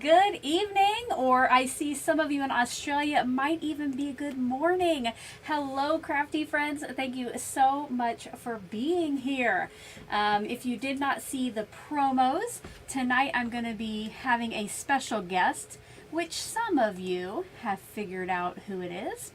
good evening, or I see some of you in Australia, it might even be a good morning. Hello, crafty friends. Thank you so much for being here. If you did not see the promos, tonight I'm going to be having a special guest, which some of you have figured out who it is.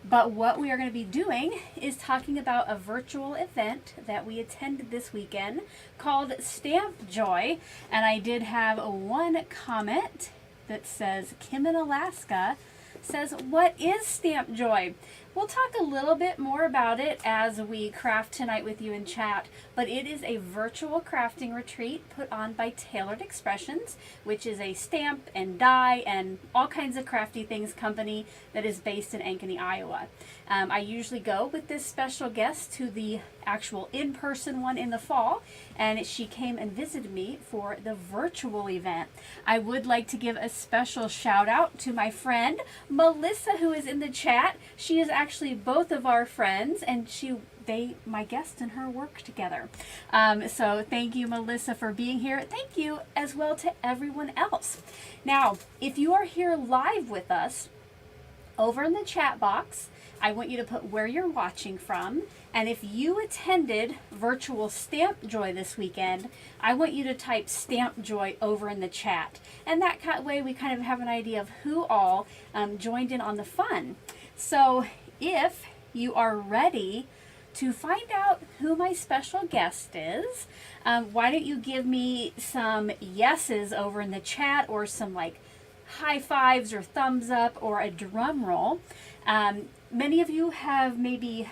But what we are going to be doing is talking about a virtual event that we attended this weekend called Stamp Joy. And I did have one comment that says, Kim in Alaska says, what is Stamp Joy? We'll talk a little bit more about it as we craft tonight with you in chat, but it is a virtual crafting retreat put on by Tailored Expressions, which is a stamp and die and all kinds of crafty things company that is based in Ankeny, Iowa. I usually go with this special guest to the actual in-person one in the fall, and she came and visited me for the virtual event. I would like to give a special shout out to my friend Melissa, who is in the chat. She is actually both of our friends, and my guest and her work together. So thank you, Melissa, for being here. Thank you as well to everyone else. Now, if you are here live with us, over in the chat box, I want you to put where you're watching from. And if you attended virtual Stamp Joy this weekend, I want you to type Stamp Joy over in the chat. And that way we kind of have an idea of who all joined in on the fun. So if you are ready to find out who my special guest is, why don't you give me some yeses over in the chat, or some like high fives or thumbs up or a drum roll. Many of you have maybe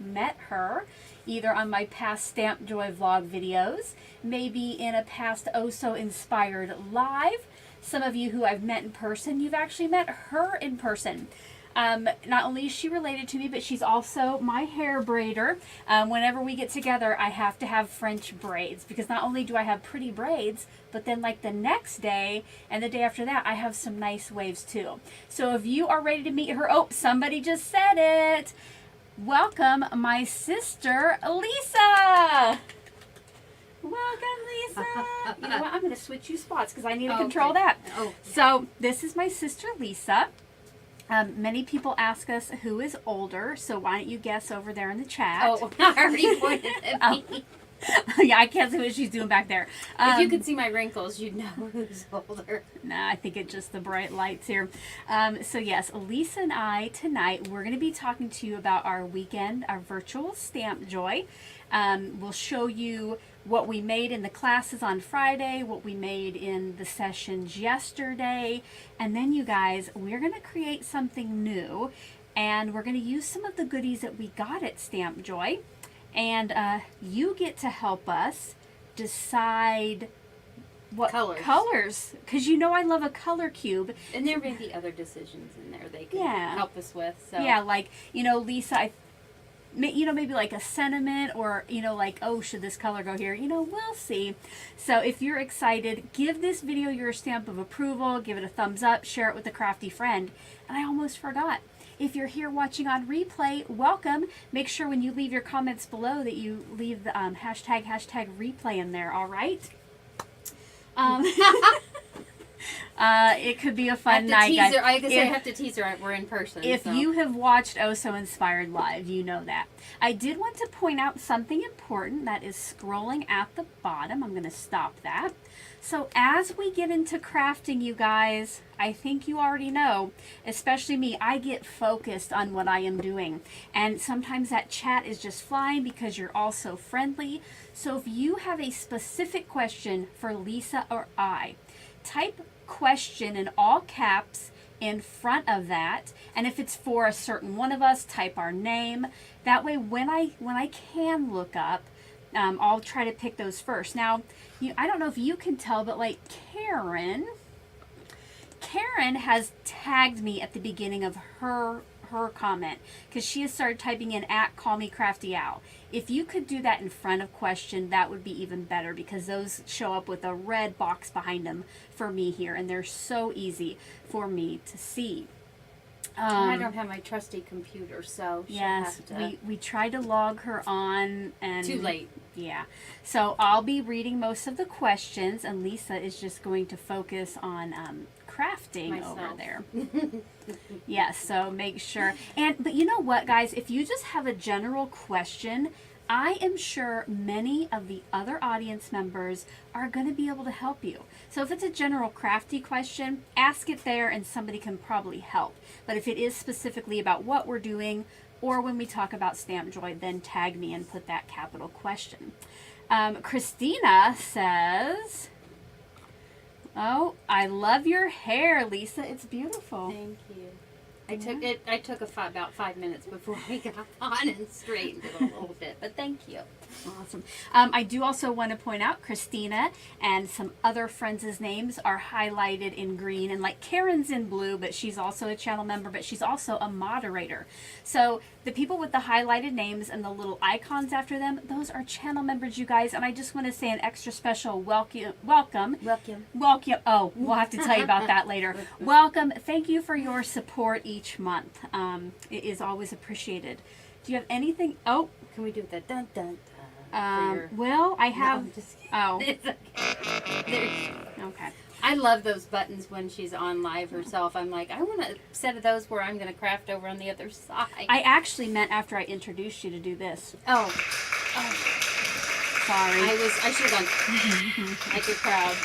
met her either on my past Stamp Joy vlog videos, maybe in a past Oh So Inspired live. Some of you who I've met in person, you've actually met her in person. Not only is she related to me, but she's also my hair braider. Whenever we get together, I have to have French braids, because not only do I have pretty braids, but then like the next day and the day after that, I have some nice waves too. So if you are ready to meet her, oh, somebody just said it. Welcome my sister, Lisa. Welcome, Lisa. You know what? I'm going to switch you spots because I need to control that. Oh. So this is my sister, Lisa. Many people ask us who is older, so why don't you guess over there in the chat? Oh, I already pointed at me. Yeah, I can't see what she's doing back there. If you could see my wrinkles, you'd know who's older. Nah, I think it's just the bright lights here. So yes, Lisa and I tonight, we're going to be talking to you about our weekend, our virtual Stamp Joy. We'll show you what we made in the classes on Friday, what we made in the sessions yesterday, and then you guys, we're going to create something new, and we're going to use some of the goodies that we got at Stamp Joy, and you get to help us decide what colors, because you know I love a color cube. And there may be other decisions in there they can help us with. So. Yeah, like, Lisa, maybe like a sentiment, or, like, oh, should this color go here? We'll see. So if you're excited, give this video your stamp of approval, give it a thumbs up, share it with a crafty friend. And I almost forgot. If you're here watching on replay, welcome. Make sure when you leave your comments below that you leave the hashtag replay in there, all right? It could be a fun night, guys. I have to tease her. We're in person. If you have watched Oh So Inspired live, you know that. I did want to point out something important that is scrolling at the bottom. I'm going to stop that. So as we get into crafting, you guys, I think you already know, especially me, I get focused on what I am doing. And sometimes that chat is just flying because you're all so friendly. So if you have a specific question for Lisa or I, type question in all caps in front of that, and if it's for a certain one of us, type our name. That way when I can look up, I'll try to pick those first. Now, I don't know if you can tell, but like Karen has tagged me at the beginning of her comment, because she has started typing in @CallMeCraftyOwl. If you could do that in front of question, that would be even better, because those show up with a red box behind them for me here, and they're so easy for me to see. I don't have my trusty computer, so she'll yes, have to... we tried to log her on, and Too late. Yeah. So I'll be reading most of the questions, and Lisa is just going to focus on crafting Myself. over there. Yes, so make sure. But you know what, guys? If you just have a general question, I am sure many of the other audience members are going to be able to help you. So if it's a general crafty question, ask it there and somebody can probably help. But if it is specifically about what we're doing, or when we talk about Stamp Joy, then tag me and put that capital question. Christina says, oh, I love your hair, Lisa. It's beautiful. Thank you. I took about 5 minutes before we got on and straightened it a little bit, but thank you. Awesome. I do also want to point out Christina and some other friends' names are highlighted in green, and like Karen's in blue, but she's also a channel member, but she's also a moderator. So the people with the highlighted names and the little icons after them, those are channel members, you guys. And I just want to say an extra special welcome. Oh, we'll have to tell you about that later. Welcome. Thank you for your support each month. It is always appreciated. Do you have anything? Oh, Can we do the dun dun dun? well, I have. No, I'm just kidding. Oh, It's okay. okay. I love those buttons when she's on live herself. I'm like, I want a set of those where I'm going to craft over on the other side. I actually meant after I introduced you to do this. Oh, Sorry. I should have done. Make her proud.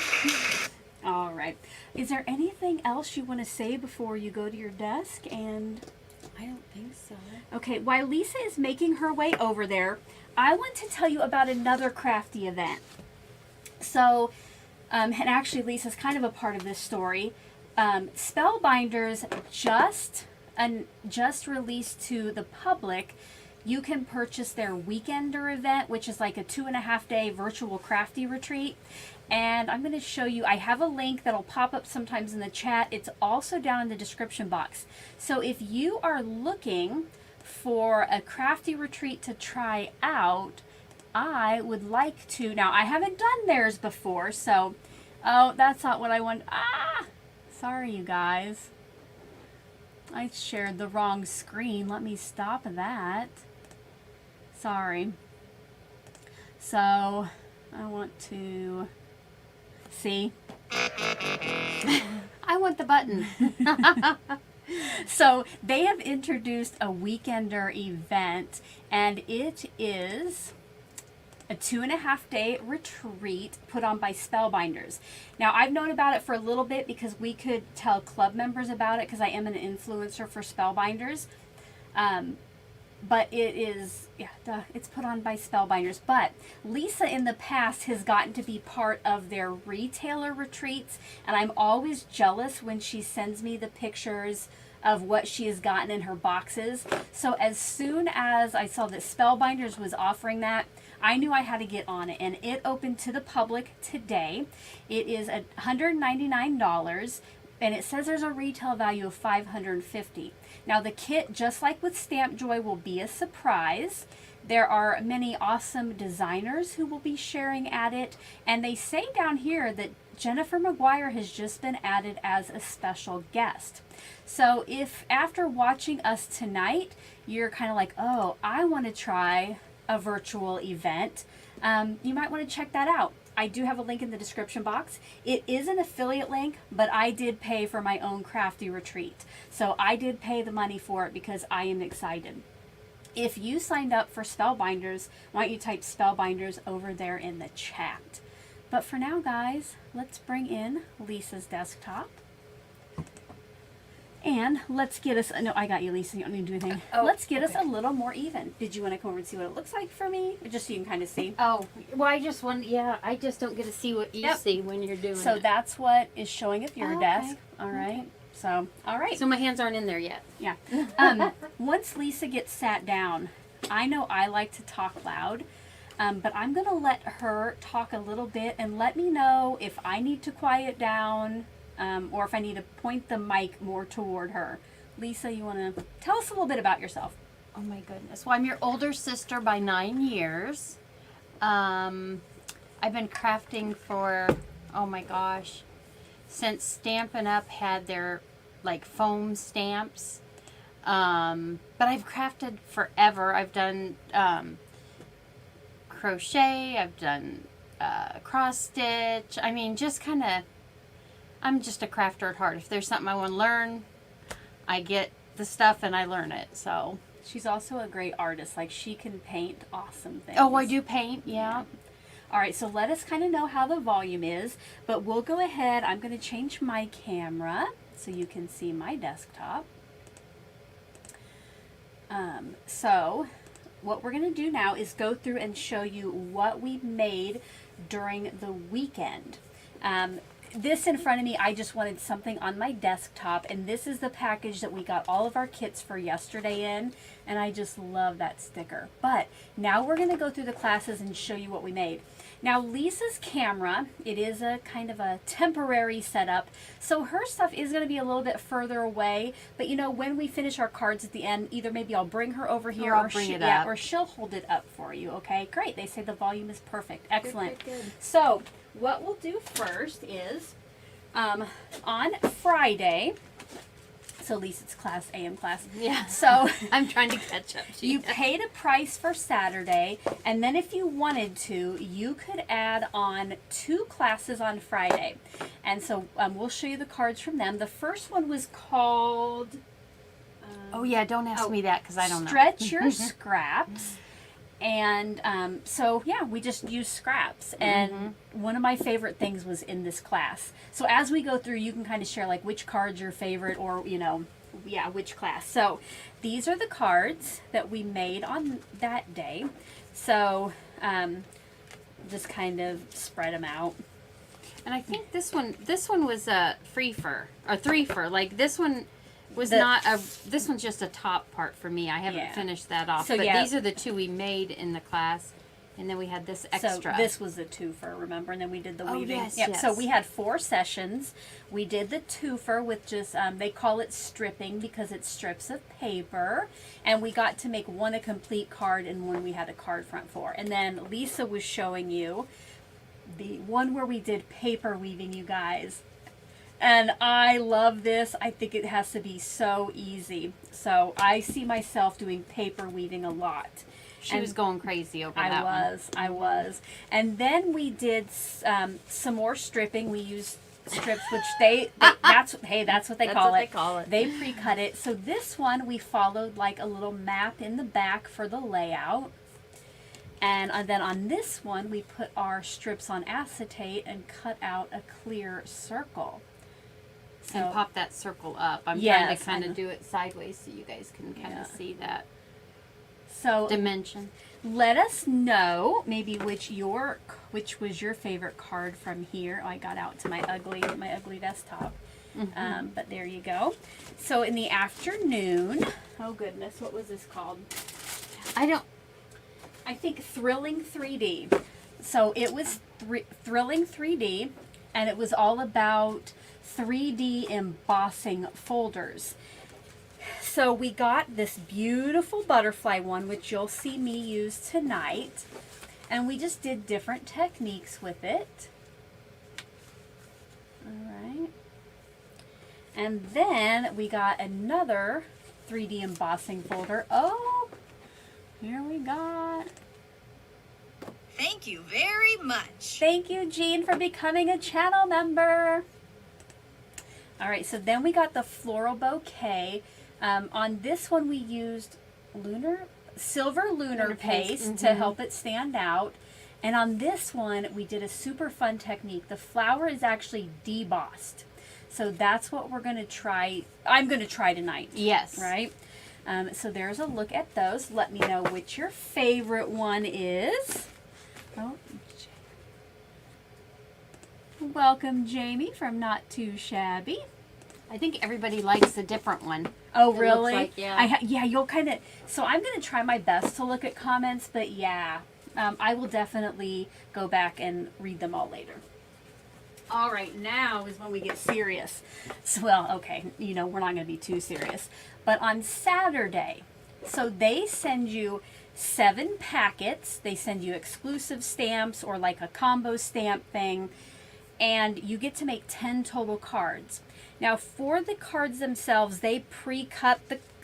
All right. Is there anything else you want to say before you go to your desk? And I don't think so. okay, while Lisa is making her way over there, I want to tell you about another crafty event. So, and actually Lisa's kind of a part of this story. Spellbinders just released to the public. You can purchase their Weekender event, which is like a 2.5-day virtual crafty retreat. And I'm going to show you, I have a link that'll pop up sometimes in the chat. It's also down in the description box. So if you are looking for a crafty retreat to try out, I would like to, now I haven't done theirs before, so, oh, that's not what I want. Sorry you guys. I shared the wrong screen. Let me stop that. Sorry. So, I want to see. I want the button. So, they have introduced a Weekender event, and it is a 2.5-day retreat put on by Spellbinders. Now, I've known about it for a little bit because we could tell club members about it because I am an influencer for Spellbinders. But it is, it's put on by Spellbinders. But Lisa in the past has gotten to be part of their retailer retreats, and I'm always jealous when she sends me the pictures of what she has gotten in her boxes. So as soon as I saw that Spellbinders was offering that, I knew I had to get on it, and it opened to the public today. It is $199, and it says there's a retail value of $550. Now the kit, just like with Stamp Joy, will be a surprise. There are many awesome designers who will be sharing at it, and they say down here that Jennifer McGuire has just been added as a special guest. So if after watching us tonight, you're kind of like, oh, I want to try a virtual event, you might want to check that out. I do have a link in the description box. It is an affiliate link, but I did pay for my own crafty retreat. So I did pay the money for it because I am excited. If you signed up for Spellbinders, why don't you type Spellbinders over there in the chat. But for now, guys, let's bring in Lisa's desktop. And let's get us, no, I got you, Lisa, you don't need to do anything. Let's get us a little more even. Did you want to come over and see what it looks like for me? Just so you can kind of see. Oh, well, I just don't get to see what you see when you're doing So it. that's what is showing up your okay. desk. All right. So, all right. So my hands aren't in there yet. Yeah. Once Lisa gets sat down, I know I like to talk loud, but I'm going to let her talk a little bit and let me know if I need to quiet down, or if I need to point the mic more toward her. Lisa, you want to tell us a little bit about yourself? Oh my goodness. Well, I'm your older sister by 9 years. I've been crafting for, oh my gosh, since Stampin' Up! Had their like foam stamps. But I've crafted forever. I've done crochet. I've done cross stitch. I mean, just kind of, I'm just a crafter at heart. If there's something I want to learn, I get the stuff and I learn it. So She's also a great artist. Like, she can paint awesome things. oh, I do paint. Yeah. All right, so let us kind of know how the volume is, but we'll go ahead. I'm going to change my camera so you can see my desktop. So what we're going to do now is go through and show you what we made during the weekend. This in front of me, I just wanted something on my desktop, and this is the package that we got all of our kits for yesterday in, and I just love that sticker. But now we're going to go through the classes and show you what we made. Now, Lisa's camera, it is a kind of a temporary setup, so her stuff is going to be a little bit further away, but you know, when we finish our cards at the end, either maybe I'll bring her over here, I'll bring it up. or she'll hold it up for you, okay? Great, they say the volume is perfect. Excellent. Good. So, what we'll do first is, on Friday, so at least it's class, AM class. Yeah. So I'm trying to catch up to you paid a price for Saturday, and then if you wanted to, you could add on 2 classes on Friday. And so we'll show you the cards from them. The first one was called... Oh, yeah, don't ask me that because I don't know. Stretch Your Scraps. And so, yeah, we just used scraps. And one of my favorite things was in this class. So as we go through, you can kind of share, like, which card's your favorite or, you know, yeah, which class. So these are the cards that we made on that day. So just kind of spread them out. And I think this one was a free-fer, or three-fer. Like, this one was this one's just a top part for me. I haven't finished that off. So, but yeah. these are the 2 we made in the class. And then we had this extra. So this was the twofer, remember? And then we did the weaving. Yes, Yep. yes. So we had 4 sessions. We did the twofer with just, they call it stripping because it's strips of paper. And we got to make one a complete card and one we had a card front for. And then Lisa was showing you the one where we did paper weaving, you guys. And I love this. I think it has to be so easy. So I see myself doing paper weaving a lot. She was going crazy over that one. I was. And then we did some more stripping. We used strips, which that's what they call it. They pre-cut it. So this one we followed like a little map in the back for the layout. And then on this one we put our strips on acetate and cut out a clear circle. So, and pop that circle up. I'm trying to kind of do it sideways so you guys can kind of see that dimension. Let us know maybe which was your favorite card from here. Oh, I got out to my ugly desktop. But there you go. So in the afternoon, oh goodness, what was this called? I think Thrilling 3D. So it was Thrilling 3D, and it was all about 3D embossing folders. So we got this beautiful butterfly one, which you'll see me use tonight. And we just did different techniques with it. All right. And then we got another 3D embossing folder. Oh, here we got. Thank you very much. Thank you, Jean, for becoming a channel member. All right, so then we got the floral bouquet. On this one, we used silver lunar paste to help it stand out. And on this one, we did a super fun technique. The flower is actually debossed. So that's what we're going to try. I'm going to try tonight. Yes. Right? So there's a look at those. Let me know which your favorite one is. Oh, welcome, Jamie, from Not Too Shabby. I think everybody likes a different one. Oh, really? Looks like, yeah. Yeah, you'll kind of... So I'm going to try my best to look at comments, but yeah, I will definitely go back and read them all later. All right, now is when we get serious. So, well, okay, you know, we're not going to be too serious. But on Saturday, so they send you 7 packets. They send you exclusive stamps or like a combo stamp thing. And you get to make 10 total cards. Now, for the cards themselves, they pre-cut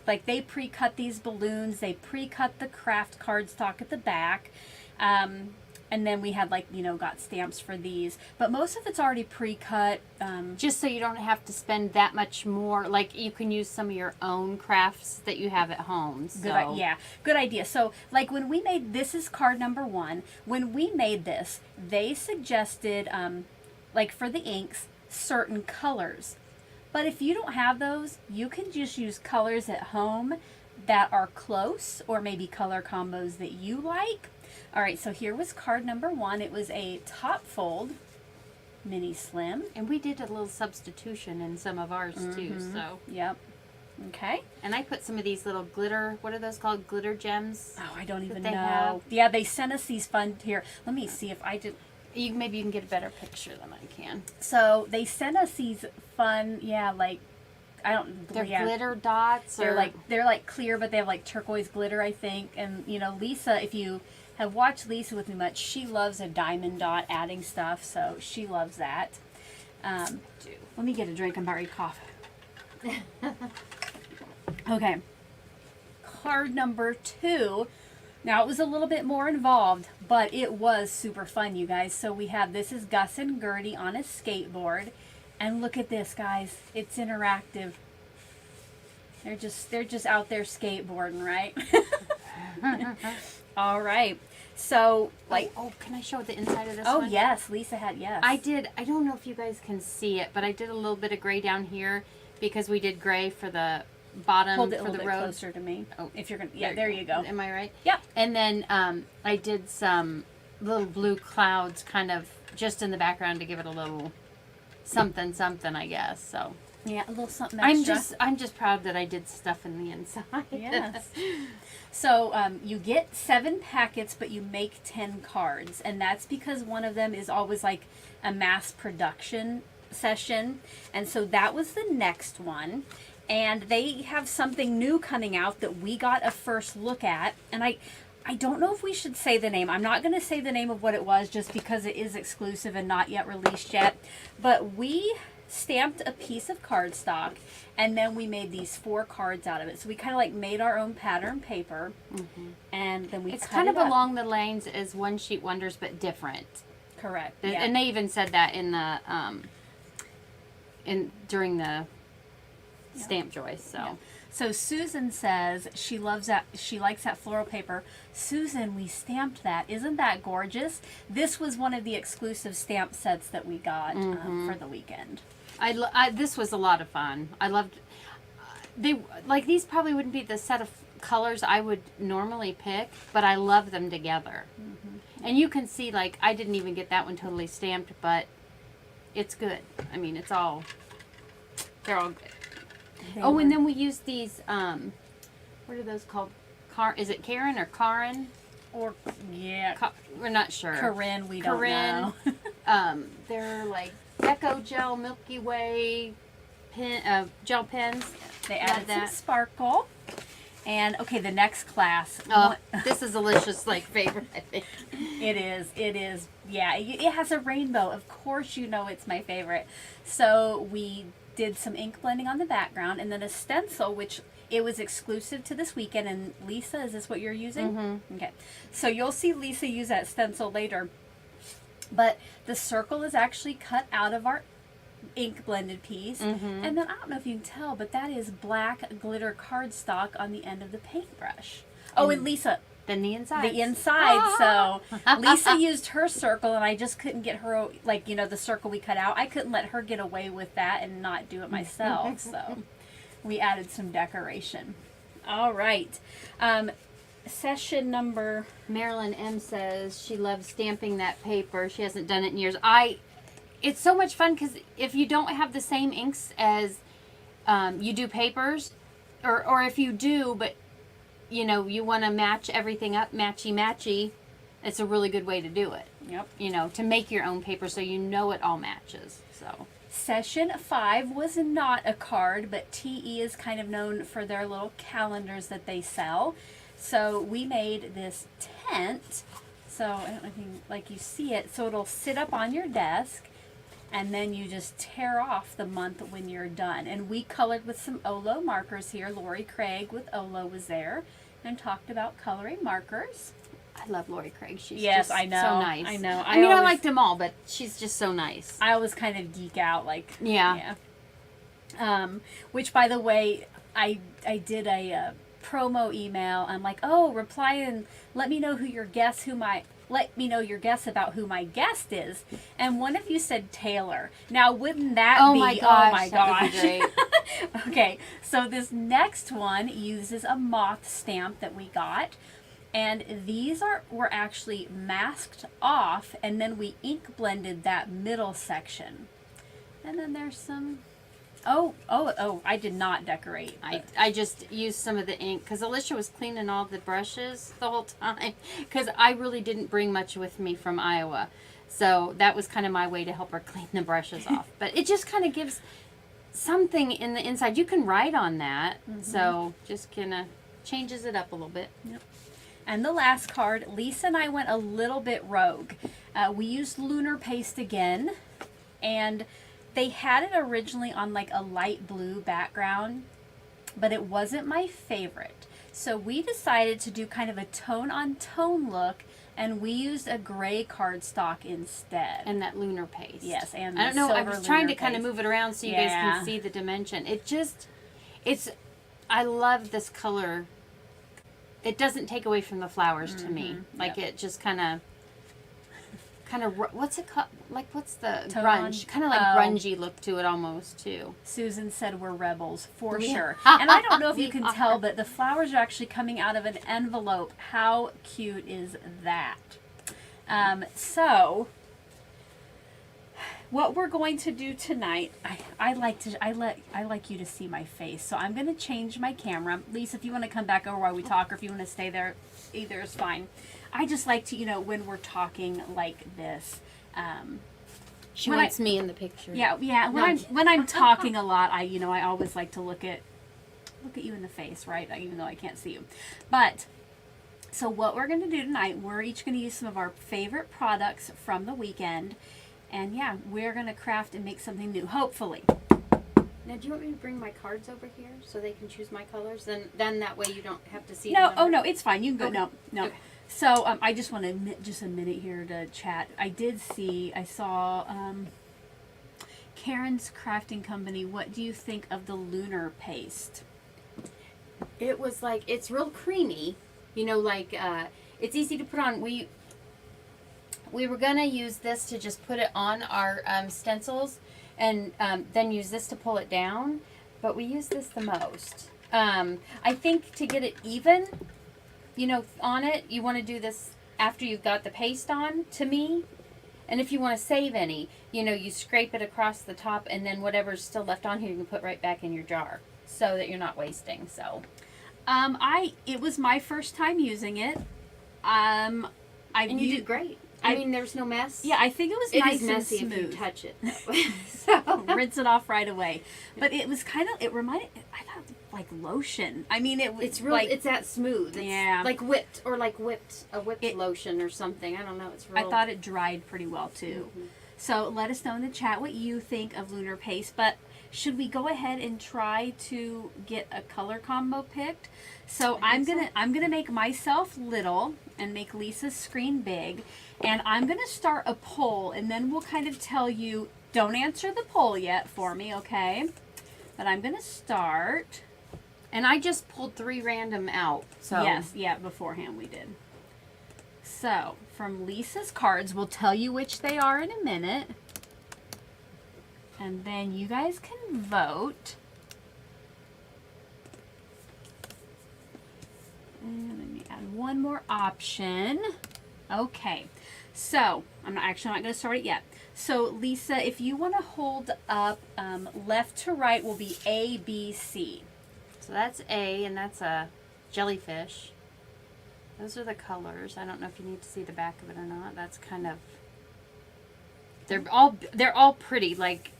Like they pre-cut these balloons, they pre-cut the craft cardstock at the back. And then we had like, got stamps for these. But most of it's already pre-cut. Just so you don't have to spend that much more. Like you can use some of your own crafts that you have at home. So. Good idea. So like when we made, this is card number 1. When we made this, they suggested, like for the inks, certain colors. But if you don't have those, you can just use colors at home that are close, or maybe color combos that you like. All right, so here was card number 1. It was a top fold mini slim. And we did a little substitution in some of ours too, so. Yep. Okay. And I put some of these little glitter, what are those called? Glitter gems? Oh, I don't even they know. have. Yeah, they sent us these fun, here. Let me see if I did. Maybe you can get a better picture than I can. So they sent us these fun, like, I don't. They're glitter dots. They're like clear, but they have like turquoise glitter, I think. And Lisa, if you have watched Lisa with me much, she loves a diamond dot adding stuff, so she loves that. Let me get a drink. I'm about ready to cough. Okay. Card number 2. Now it was a little bit more involved, but it was super fun, you guys. So we have, this is Gus and Gertie on a skateboard. And look at this, guys. It's interactive. They're just out there skateboarding, right? All right. So, like... Oh, can I show the inside of this one? one? Yes. Lisa had, yes. I don't know if you guys can see it, but I did a little bit of gray down here because we did gray for the bottom Hold it for a little the bit road. Closer to me. Oh, if you're going to... Yeah, there you go. Am I right? Yep. And then I did some little blue clouds kind of just in the background to give it a little something, I guess. So... Yeah, a little something extra. I'm just proud that I did stuff in the inside. Yes. So you get 7 packets, but you make 10 cards, and that's because one of them is always like a mass production session, and so that was the next one. And they have something new coming out that we got a first look at, and I don't know if we should say the name. I'm not going to say the name of what it was just because it is exclusive and not yet released yet, but we stamped a piece of cardstock, and then we made these 4 cards out of it. So we kind of like made our own pattern paper, and then it's cut kind of up along the lines as One Sheet Wonders, but different. Correct. Yeah. And they even said that in the during the Stamp Joy. So. Yeah. So Susan says she loves that. She likes that floral paper. Susan, we stamped that. Isn't that gorgeous? This was one of the exclusive stamp sets that we got for the weekend. This was a lot of fun. I loved. These probably wouldn't be the set of colors I would normally pick, but I love them together. And you can see, like, I didn't even get that one totally stamped, but it's good. I mean, they're all good. And then we used these, what are those called? Is it Karen or Karen? Or, yeah. We're not sure. Corinne, we don't know. They're like Deco Gel Milky Way gel pens. They added some sparkle. And, okay, the next class. This is Alicia's, favorite, I think. It is. Yeah, it has a rainbow. Of course you know it's my favorite. So we did some ink blending on the background, and then a stencil, which it was exclusive to this weekend. And Lisa, is this what you're using? Okay. So you'll see Lisa use that stencil later. But the circle is actually cut out of our ink blended piece. And then I don't know if you can tell, but that is black glitter cardstock on the end of the paintbrush. Oh, and Lisa... Then the inside. The inside. So Lisa used her circle, and I just couldn't get her, the circle we cut out. I couldn't let her get away with that and not do it myself. So we added some decoration. All right. Session number... Marilyn M. says she loves stamping that paper. She hasn't done it in years. It's so much fun because if you don't have the same inks as you do papers, or if you do, but you want to match everything up, matchy, it's a really good way to do it. Yep. To make your own paper so it all matches. So Session 5 was not a card, but TE is kind of known for their little calendars that they sell. So we made this tent. So I don't know if you see it. So it'll sit up on your desk. and then you just tear off the month when you're done. And we colored with some Olo markers here. Lori Craig with Olo was there and talked about coloring markers. I love Lori Craig. She's Yes, just I know. so nice. I know. I mean, I always- liked them all, but she's just so nice. I always kind of geek out, like, Yeah. which, by the way, I did a promo email. I'm like, oh, reply and let me know your guess about who my guest is. And one of you said Taylor. Now, wouldn't that Oh be? my gosh, Oh my that would gosh! be great. Okay, so this next one uses a moth stamp that we got. And these were actually masked off, and then we ink blended that middle section. And then there's some. Oh! I did not decorate. I just used some of the ink because Alicia was cleaning all the brushes the whole time because I really didn't bring much with me from Iowa. So that was kind of my way to help her clean the brushes off. But it just kind of gives something in the inside. You can write on that. Mm-hmm. So just kind of changes it up a little bit. Yep. And the last card, Lisa and I went a little bit rogue. We used Lunar Paste again, and they had it originally on like a light blue background, but it wasn't my favorite. So we decided to do kind of a tone-on-tone look, and we used a gray cardstock instead. And that Lunar Paste. Yes, and I don't know, I silver was trying Lunar to kind of Paste. move it around so you guys can see the dimension. I love this color. It doesn't take away from the flowers to me. Like it just kind of, what's it called? Like what's the grunge? Kind of like grungy look to it almost too. Susan said we're rebels for Yeah. sure. And I don't know if you We can are. tell, but the flowers are actually coming out of an envelope. How cute is that? So what we're going to do tonight, I like you to see my face, so I'm going to change my camera. Lisa, if you want to come back over while we talk, or if you want to stay there, either is fine. I just like to, when we're talking like this. She when wants me in the picture. Yeah. When I'm talking a lot, I always like to look at you in the face, right? Even though I can't see you, but. So what we're going to do tonight, we're each going to use some of our favorite products from the weekend. And yeah, we're going to craft and make something new, hopefully. Now, do you want me to bring my cards over here so they can choose my colors? Then that way you don't have to see No, them. oh no, it's fine. You can go. Okay. No. Okay. So I just want to just a minute here to chat. I saw Karen's Crafting Company. What do you think of the Lunar Paste? It was like, it's real creamy. It's easy to put on. We were going to use this to just put it on our stencils and then use this to pull it down. But we use this the most. I think to get it even, on it, you want to do this after you've got the paste on, to me. And if you want to save any, you scrape it across the top, and then whatever's still left on here, you can put right back in your jar so that you're not wasting. So, it was my first time using it. And you did great. I mean, there's no mess. Yeah, I think it was It nice is messy and smooth. if you touch it that way. So Rinse it off right away. But it was it reminded, I thought, like lotion. I mean, it's real. It's that smooth. It's like whipped lotion or something. I don't know. It's real. I thought it dried pretty well too. Mm-hmm. So let us know in the chat what you think of Lunar Paste. But should we go ahead and try to get a color combo picked? So I'm gonna make myself little and make Lisa's screen big, and I'm gonna start a poll, and then we'll kind of tell you. Don't answer the poll yet for me, okay? But I'm gonna start. And I just pulled 3 random out. So Yes, beforehand we did. So from Lisa's cards, we'll tell you which they are in a minute. And then you guys can vote. And let me add one more option. Okay, so I'm not going to start it yet. So Lisa, if you want to hold up, left to right will be A, B, C. So that's A, and that's a jellyfish. Those are the colors. I don't know if you need to see the back of it or not. That's kind of. They're all pretty. Like,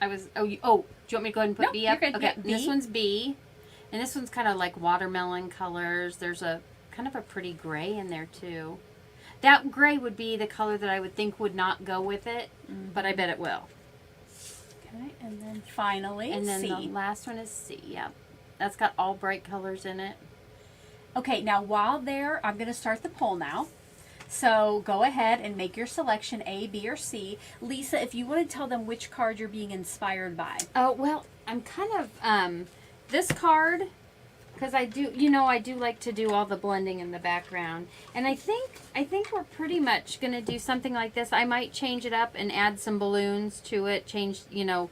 do you want me to go ahead and put B up? You're good. Okay, Yeah, B. This one's B, and this one's kind of like watermelon colors. There's a kind of a pretty gray in there too. That gray would be the color that I would think would not go with it, but I bet it will. Okay, and then finally And then C. the last one is C. Yep. That's got all bright colors in it. Okay, now while there, I'm going to start the poll now. So go ahead and make your selection A, B, or C. Lisa, if you want to tell them which card you're being inspired by. Oh, well, I'm kind of, this card, because I do, you know, I do like to do all the blending in the background. And I think we're pretty much going to do something like this. I might change it up and add some balloons to it, change the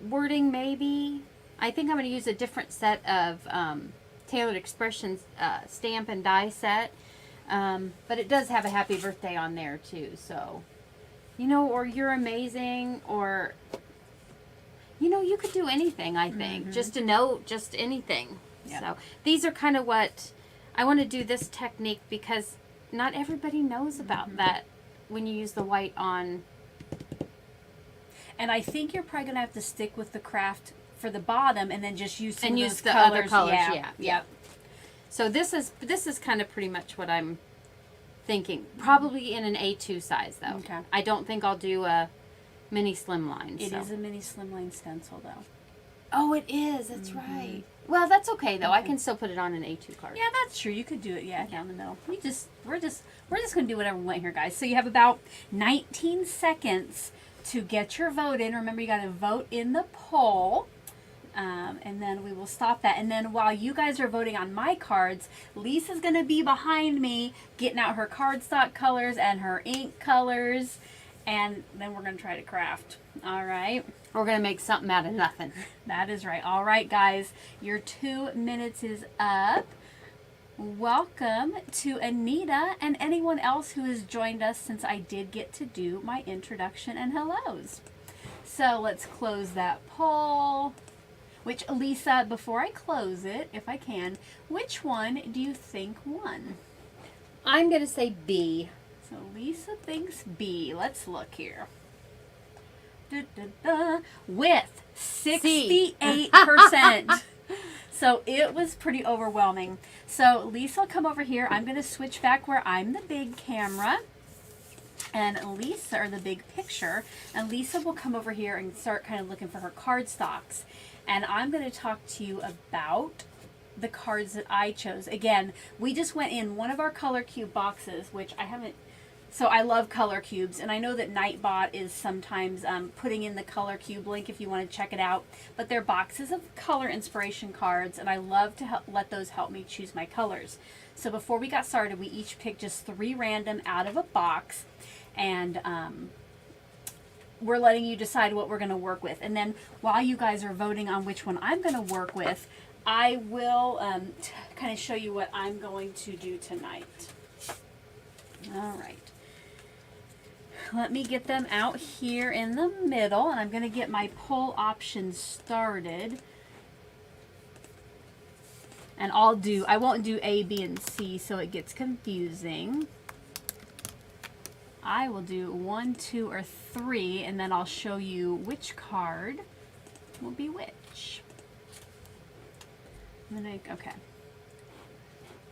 wording maybe. I think I'm going to use a different set of Tailored Expressions stamp and die set. But it does have a happy birthday on there too, so, you know, or you're amazing, or, you know, you could do anything, I think. Just a note, just anything. Yep. So these are kind of what, I want to do this technique because not everybody knows about that when you use the white on. And I think you're probably going to have to stick with the craft for the bottom and then just use some And of use those the colors. other colors, yeah. Yep. So this is kind of pretty much what I'm thinking. Probably in an A2 size though. Okay. I don't think I'll do a mini slimline. It so. is a mini slimline stencil though. Oh, it is. That's right. Well, that's okay though. I can still put it on an A2 card. Yeah, that's true. You could do it, down the middle. We're just gonna do whatever we want here, guys. So you have about 19 seconds to get your vote in. Remember, you got to vote in the poll. And then we will stop that. And then while you guys are voting on my cards, Lisa's going to be behind me getting out her cardstock colors and her ink colors. And then we're going to try to craft. All right. We're going to make something out of nothing. That is right. All right, guys. Your 2 minutes is up. Welcome to Anita and anyone else who has joined us since I did get to do my introduction and hellos. So let's close that poll. Which, Lisa, before I close it, if I can, which one do you think won? I'm going to say B. So Lisa thinks B. Let's look here. With 68%. So it was pretty overwhelming. So Lisa will come over here. I'm going to switch back where I'm the big camera. And Lisa, or the big picture. And Lisa will come over here and start kind of looking for her cardstocks. And I'm going to talk to you about the cards that I chose. Again, we just went in one of our color cube boxes, which I haven't. So I love color cubes, and I know that Nightbot is sometimes putting in the color cube link if you want to check it out. But they're boxes of color inspiration cards, and I love to let those help me choose my colors. So before we got started, we each picked just 3 random out of a box, and we're letting you decide what we're going to work with. And then while you guys are voting on which one I'm going to work with, I will kind of show you what I'm going to do tonight. All right. Let me get them out here in the middle, and I'm going to get my poll options started. And I won't do A, B, and C so it gets confusing. I will do 1, 2, or 3, and then I'll show you which card will be which. Okay.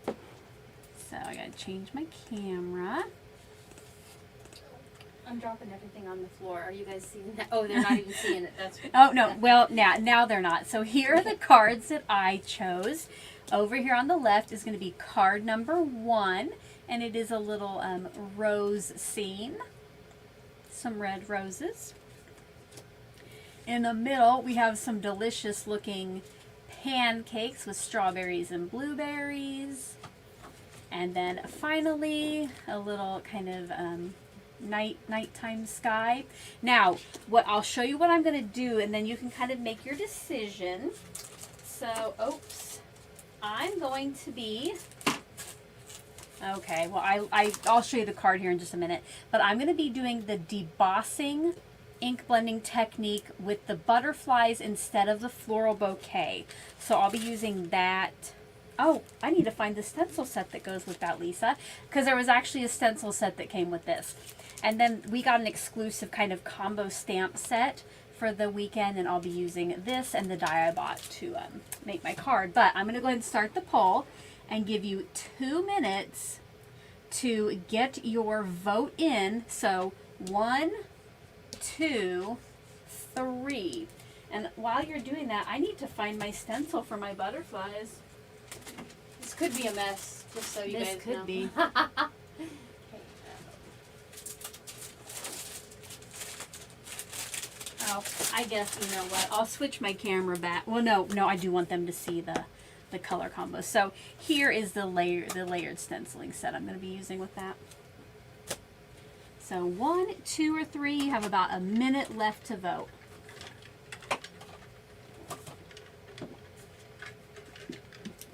So I gotta change my camera. I'm dropping everything on the floor. Are you guys seeing that? Oh, they're not even seeing it. That's Oh, no. Well, now they're not. So here are the cards that I chose. Over here on the left is going to be card number 1. And it is a little rose scene. Some red roses. In the middle, we have some delicious looking pancakes with strawberries and blueberries. And then finally, a little kind of nighttime sky. Now, I'll show you what I'm going to do, and then you can kind of make your decision. So, I'm going to be... Okay, well, I'll show you the card here in just a minute. But I'm going to be doing the debossing ink blending technique with the butterflies instead of the floral bouquet. So I'll be using that. Oh, I need to find the stencil set that goes with that, Lisa. Because there was actually a stencil set that came with this. And then we got an exclusive kind of combo stamp set for the weekend. And I'll be using this and the die I bought to make my card. But I'm going to go ahead and start the poll and give you 2 minutes to get your vote in. So 1, 2, 3. And while you're doing that, I need to find my stencil for my butterflies. This could be a mess, just so you This guys could know. be. Oh, I guess, you know what, I'll switch my camera back. Well, no, I do want them to see the color combo. So here is the layered stenciling set I'm going to be using with that. So 1, 2, or 3, you have about a minute left to vote.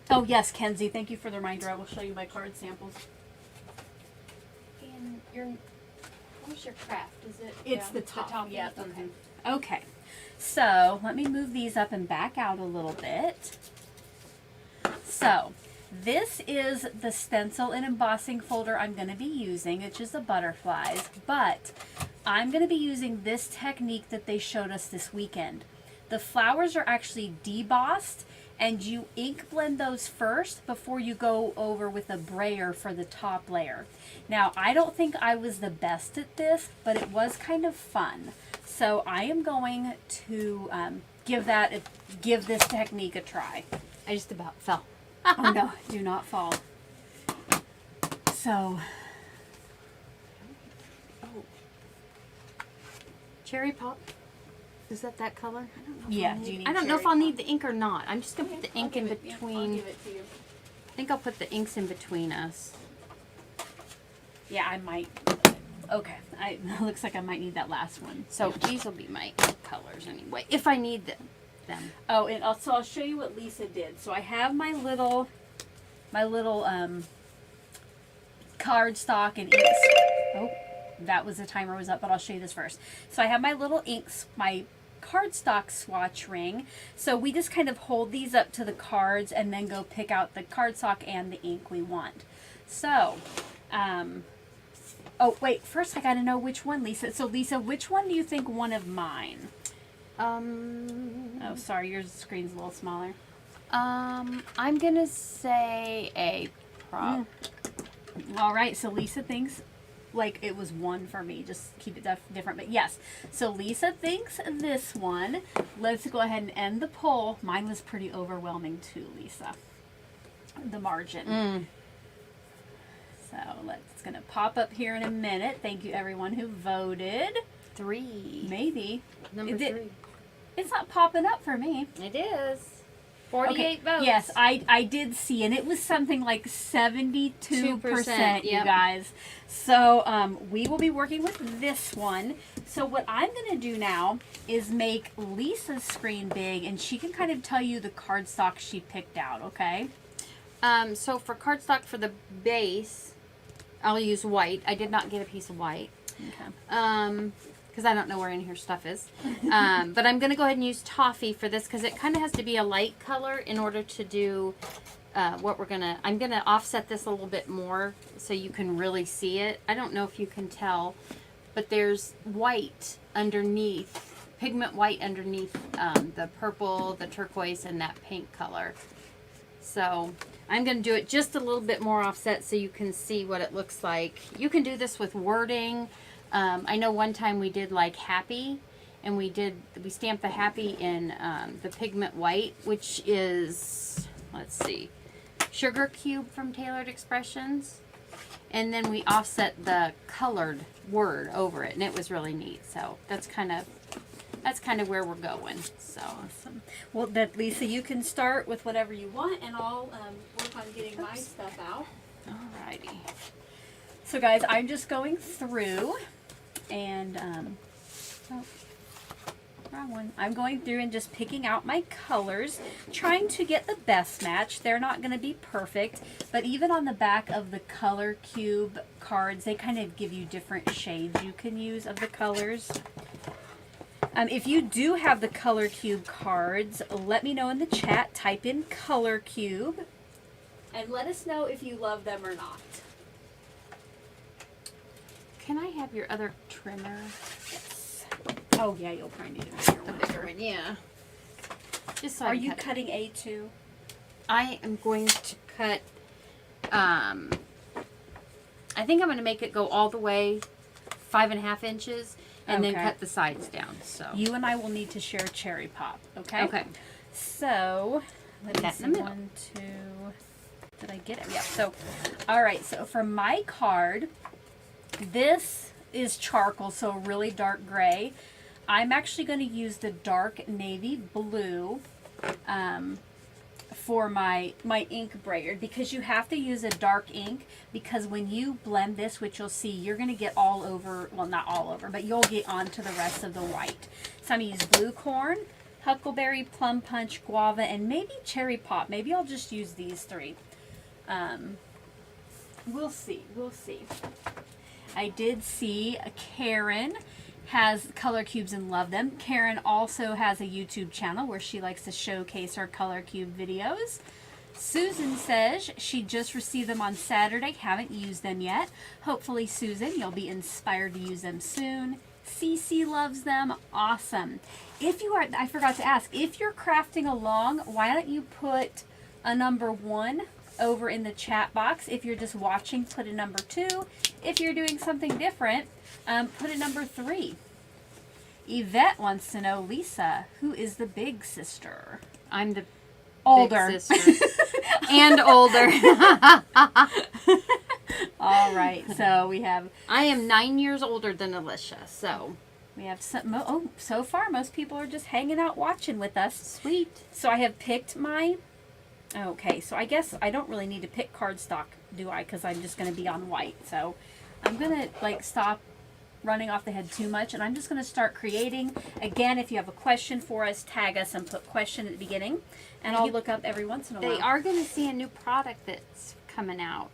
Oh yes, Kenzie, thank you for the reminder. I will show you my card samples. And where's your craft? Is it? It's the top. Yeah. Okay. Okay. So let me move these up and back out a little bit. So this is the stencil and embossing folder I'm going to be using, which is the butterflies, but I'm going to be using this technique that they showed us this weekend. The flowers are actually debossed, and you ink blend those first before you go over with a brayer for the top layer. Now, I don't think I was the best at this, but it was kind of fun. So I am going to give this technique a try. I just about fell. Oh no, do not fall. So, Cherry pop. Is that color? I don't know. yeah, do you need I don't know if cherry I'll pop? need the ink or not. I'm just gonna put the ink in I'll give between. it to you. I think I'll put the inks in between us. Yeah, I might. Okay, it looks like I might need that last one. So these will be my colors anyway, if I need them. Oh, and also I'll show you what Lisa did. So I have my little cardstock and inks. Oh, that was the timer was up, but I'll show you this first. So I have my little inks, my cardstock swatch ring. So we just kind of hold these up to the cards and then go pick out the cardstock and the ink we want. So, oh wait, first I gotta know which one, Lisa. So Lisa, which one do you think one of mine? Oh, sorry, your screen's a little smaller. I'm gonna say a prop. All right, so Lisa thinks like it was 1 for me. Just keep it different, but yes. So Lisa thinks this one. Let's go ahead and end the poll. Mine was pretty overwhelming too, Lisa. The margin. So it's gonna pop up here in a minute. Thank you everyone who voted. 3. Maybe. Number 3. It's not popping up for me. It is. 48 votes. Yes, I did see, and it was something like 72%, you yep. guys. So we will be working with this one. So what I'm going to do now is make Lisa's screen big, and she can kind of tell you the cardstock she picked out, okay? So for cardstock for the base, I'll use white. I did not get a piece of white. Okay. Because I don't know where any of her stuff is. But I'm going to go ahead and use toffee for this because it kind of has to be a light color in order to do what we're going to... I'm going to offset this a little bit more so you can really see it. I don't know if you can tell, but there's white underneath, pigment white underneath the purple, the turquoise, and that pink color. So I'm going to do it just a little bit more offset so you can see what it looks like. You can do this with wording. I know one time we did like happy, and we stamped the happy in the pigment white, which is, let's see, Sugar Cube from Tailored Expressions. And then we offset the colored word over it, and it was really neat. So that's kind of where we're going. So Awesome. Well, Lisa, you can start with whatever you want, and I'll work on getting my stuff out. alrighty. So guys, I'm just going through and oh, wrong one. I'm going through and just picking out my colors, trying to get the best match. They're not going to be perfect, but even on the back of the color cube cards, they kind of give you different shades you can use of the colors. If you do have the color cube cards, let me know in the chat. Type in color cube and let us know if you love them or not. Can I have your other trimmer? Yes. Oh yeah, you'll probably need a bigger The one. bigger one, yeah. Just so I Are can you cut. cutting A2? I am going to cut, I think I'm going to make it go all the way 5.5 inches, and then Okay. cut the sides down. So You and I will need to share cherry pop, okay? okay. So, let me That see. in the middle. 1, 2. Did I get it? Yeah. So, all right. So for my card, this is charcoal, so really dark gray. I'm actually going to use the dark navy blue for my ink braid, because you have to use a dark ink, because when you blend this, which you'll see, you're going to get all over, well, not all over, but you'll get onto the rest of the white. So I'm going to use blue corn, huckleberry, plum punch, guava, and maybe cherry pop. Maybe I'll just use these 3. We'll see. We'll see. I did see Karen has color cubes and love them. Karen also has a YouTube channel where she likes to showcase her color cube videos. Susan says she just received them on Saturday, haven't used them yet. Hopefully, Susan, you'll be inspired to use them soon. Cece loves them. Awesome. If you are, I forgot to ask, if you're crafting along, why don't you put a number 1 over in the chat box? If you're just watching, put a number 2. If you're doing something different, put a number 3. Yvette wants to know, Lisa, who is the big sister? I'm the Older. big sister. And older. All right, so we have I am 9 years older than Alicia, so some. Oh, so far most people are just hanging out watching with us. sweet. So I have picked my. Okay, so I guess I don't really need to pick cardstock, do I? Because I'm just going to be on white. So I'm going to like stop running off the head too much, and I'm just going to start creating. Again, if you have a question for us, tag us and put question at the beginning, and I'll look up every once in a while. They are going to see a new product that's coming out.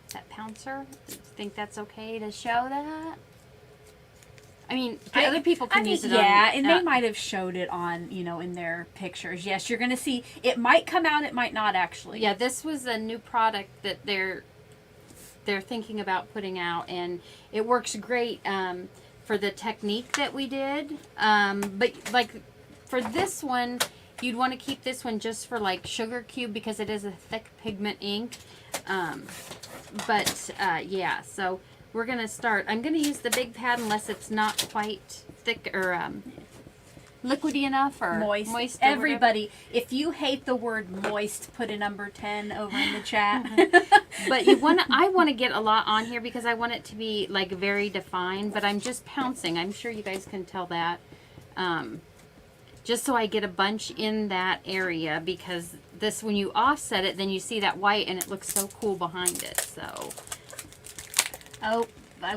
Is that Pouncer? Do you think that's okay to show that? I mean, other people can use it on... Yeah, and they might have showed it on, in their pictures. Yes, you're going to see. It might come out, it might not actually. Yeah, this was a new product that they're thinking about putting out, and it works great for the technique that we did. But like for this one, you'd want to keep this one just for like sugar cube, because it is a thick pigment ink. Yeah, so we're going to start. I'm going to use the big pad unless it's not quite thick or liquidy enough or moist. Or Everybody, if you hate the word moist, put a number 10 over in the chat. But I want to get a lot on here because I want it to be like very defined, but I'm just pouncing. I'm sure you guys can tell that. Just so I get a bunch in that area, because this, when you offset it, then you see that white and it looks so cool behind it. So, oh,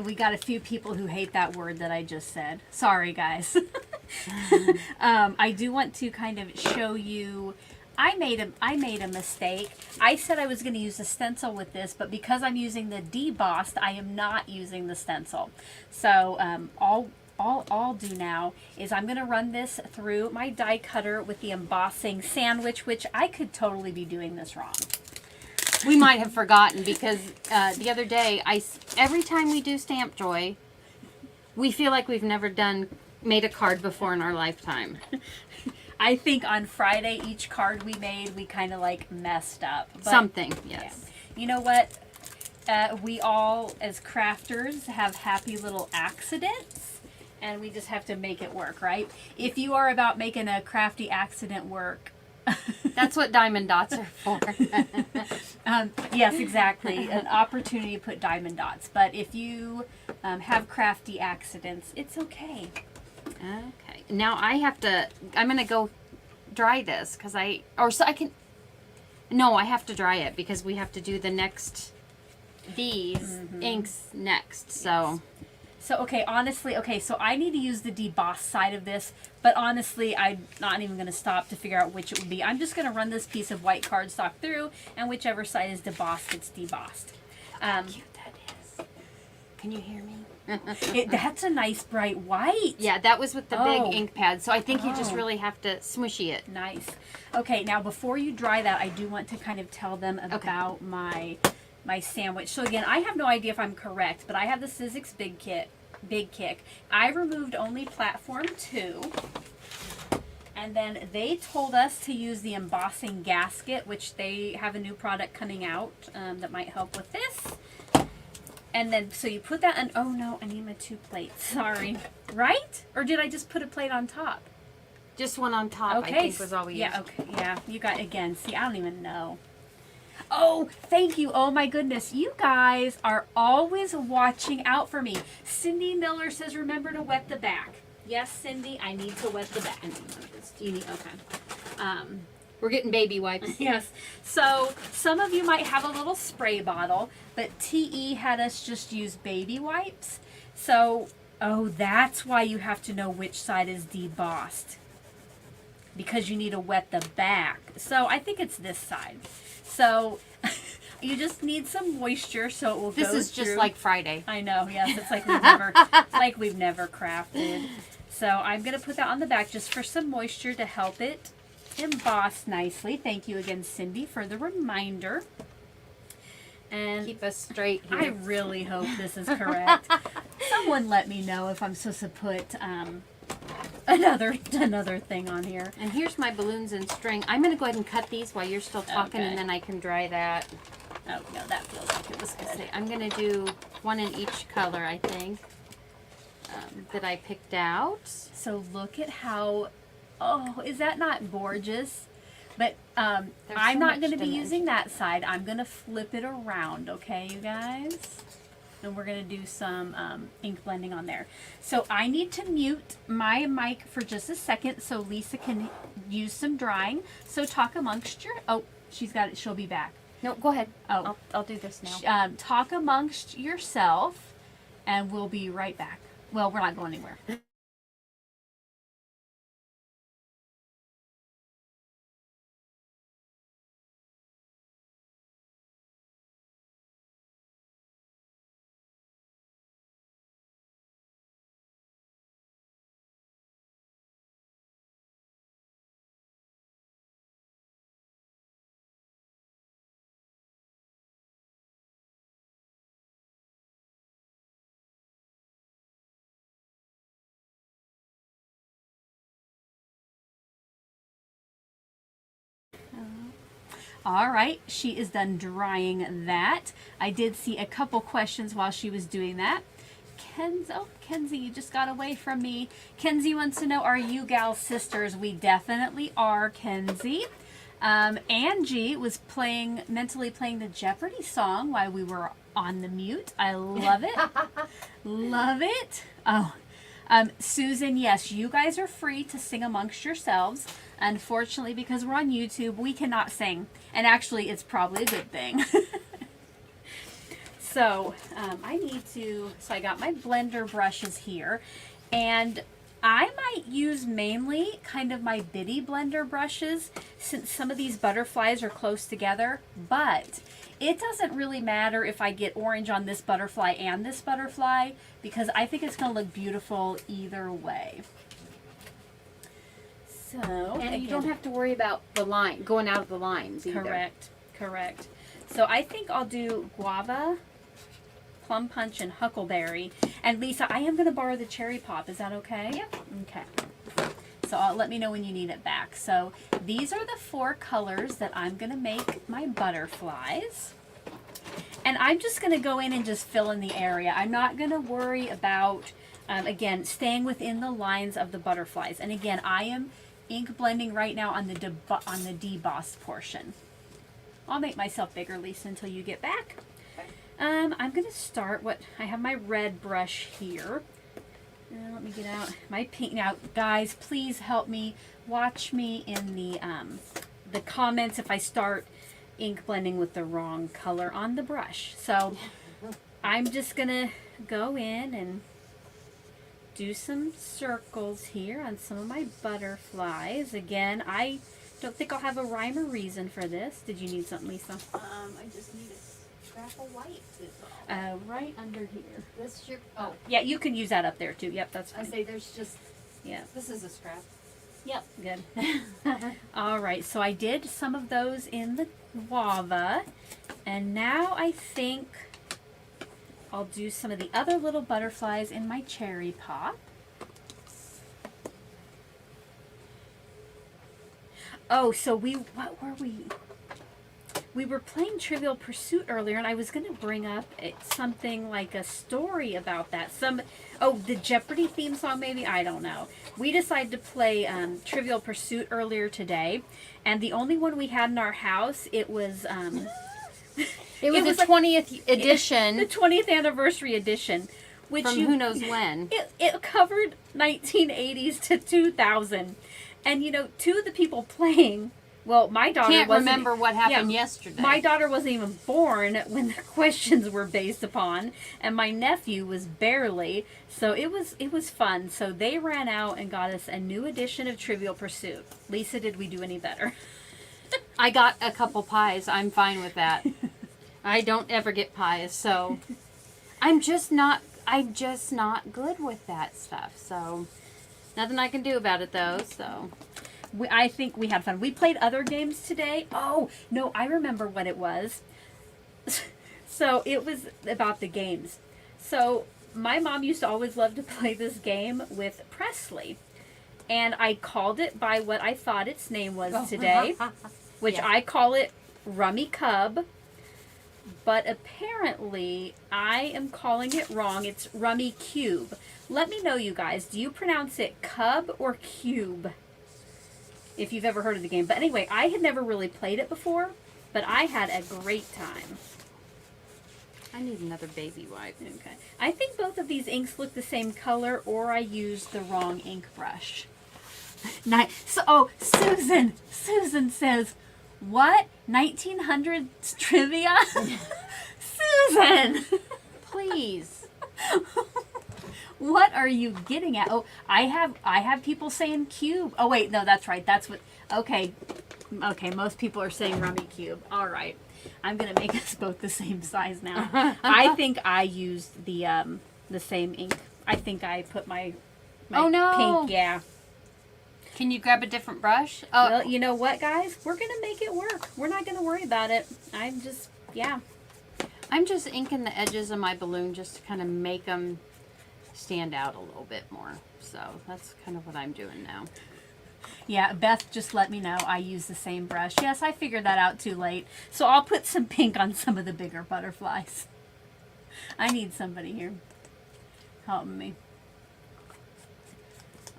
we got a few people who hate that word that I just said. Sorry, guys. I do want to kind of show you. I made a mistake. I said I was going to use a stencil with this, but because I'm using the debossed, I am not using the stencil. So all I'll do now is I'm going to run this through my die cutter with the embossing sandwich, which I could totally be doing this wrong. we might have forgotten because the other day, every time we do Stamp Joy, we feel like we've never made a card before in our lifetime. I think on Friday, each card we made, we kind of like messed up. But, Something, yes. Yeah. You know what? We all, as crafters, have happy little accidents, and we just have to make it work, right? If you are about making a crafty accident work... That's what diamond dots are for. Yes, exactly. An opportunity to put diamond dots. But if you have crafty accidents, it's okay. Okay. Now I'm going to go dry this because I have to dry it because we have to do these inks next. So. So, okay, honestly, so I need to use the debossed side of this, but honestly, I'm not even going to stop to figure out which it would be. I'm just going to run this piece of white cardstock through, and whichever side is debossed, it's debossed. How cute that is. Can you hear me? That's a nice bright white. Yeah, that was with the big ink pad, so I think you just Oh. really have to smushy it. Nice. Okay, now before you dry that, I do want to kind of tell them about my sandwich. So again, I have no idea if I'm correct, but I have the Sizzix Big Kick. I removed only platform 2. And then they told us to use the embossing gasket, which they have a new product coming out that might help with this. And then, so you put that on, oh no, I need my 2 plates, sorry. Right? Or did I just put a plate on top? Just one on top, Okay. I think was all we used. Yeah, okay, yeah. You got, again, see, I don't even know. Oh, thank you. Oh my goodness. You guys are always watching out for me. Cindy Miller says, remember to wet the back. Yes, Cindy, I need to wet the back. Do you need, okay. We're getting baby wipes. Yes. So some of you might have a little spray bottle, but TE had us just use baby wipes. So, oh, that's why you have to know which side is debossed. Because you need to wet the back. So I think it's this side. So you just need some moisture so it will This go is just through. like Friday. I know, yes. It's like we've never crafted. So I'm going to put that on the back just for some moisture to help it emboss nicely. Thank you again, Cindy, for the reminder. And Keep us straight here. I really hope this is correct. Someone let me know if I'm supposed to put another thing on here. And here's my balloons and string. I'm going to go ahead and cut these while you're still talking, Okay. and then I can dry that. Oh, no, that feels like it was good. Okay, I'm going to do one in each color, I think, that I picked out. So look at how, oh, is that not gorgeous? But There's I'm so not much going to be dimension. using that side. I'm going to flip it around, okay, you guys? And we're going to do some ink blending on there. So I need to mute my mic for just a second so Lisa can use some drying. So talk amongst your, oh, she's got it. She'll be back. No, go ahead. Oh. I'll do this now. Talk amongst yourself and we'll be right back. Well, we're not going anywhere. All right, she is done drying that. I did see a couple questions while she was doing that. Kenzie, you just got away from me. Kenzie wants to know, are you gal sisters? We definitely are, Kenzie. Angie was mentally playing the Jeopardy song while we were on the mute. I love it. Love it. Oh, Susan, yes, you guys are free to sing amongst yourselves. Unfortunately, because we're on YouTube, we cannot sing. And actually, it's probably a good thing. So, so I got my blender brushes here. And I might use mainly kind of my bitty blender brushes since some of these butterflies are close together. But it doesn't really matter if I get orange on this butterfly and this butterfly because I think it's going to look beautiful either way. So, And again, you don't have to worry about the line, going out of the lines either. Correct. So I think I'll do guava, plum punch, and huckleberry. And Lisa, I am going to borrow the cherry pop. Is that okay? Yep. Okay. So let me know when you need it back. So these are the 4 colors that I'm going to make my butterflies. And I'm just going to go in and just fill in the area. I'm not going to worry about, again, staying within the lines of the butterflies. And again, I am ink blending right now on the debossed portion. I'll make myself bigger, Lisa, until you get back. I'm going to start I have my red brush here. Let me get out my pink. Now, guys, please help me. Watch me in the comments if I start ink blending with the wrong color on the brush. So I'm just going to go in and do some circles here on some of my butterflies. Again, I don't think I'll have a rhyme or reason for this. Did you need something, Lisa? I just need a scrap of white. Right under here. This your, oh, Yeah, you can use that up there too. Yep, that's I fine. say there's just, Yeah. this is a scrap. Yep, good. All right, so I did some of those in the guava, and now I think I'll do some of the other little butterflies in my cherry pop. Oh, so what were we? we were playing Trivial Pursuit earlier, and I was going to bring up something like a story about that. The Jeopardy theme song, maybe? I don't know. We decided to play Trivial Pursuit earlier today, and the only one we had in our house, it was... It was the like 20th edition. The 20th anniversary edition. Which from who knows when. It covered 1980s to 2000. And, you know, two of the people playing... Well, my daughter can't remember what happened yesterday. My daughter wasn't even born when the questions were based upon, and my nephew was barely. So it was fun. So they ran out and got us a new edition of Trivial Pursuit. Lisa, did we do any better? I got a couple pies. I'm fine with that. I don't ever get pies, so I'm just not good with that stuff. So nothing I can do about it though. So. I think we had fun. We played other games today. Oh, no, I remember what it was. So it was about the games. So my mom used to always love to play this game with Presley. And I called it by what I thought its name was today, which I call it Rummy Cub. But apparently I am calling it wrong. It's Rummy Cube. Let me know, you guys. Do you pronounce it cub or cube? If you've ever heard of the game. But anyway, I had never really played it before, but I had a great time. I need another baby wipe. Okay. I think both of these inks look the same color, or I used the wrong ink brush. Nice. So, Susan says, what? 1900s trivia? Susan! Please. What are you getting at? Oh, I have people saying cube. Oh wait, no, that's right. That's what. Okay, most people are saying rummy cube. All right, I'm gonna make us both the same size now. I think I used the same ink. I think I put my oh no pink. Yeah. Can you grab a different brush? Oh, well, you know what, guys? We're gonna make it work. We're not gonna worry about it. I'm just inking the edges of my balloon just to kind of make them stand out a little bit more. So that's kind of what I'm doing now. Yeah, Beth just let me know I use the same brush. Yes, I figured that out too late. So I'll put some pink on some of the bigger butterflies. I need somebody here helping me.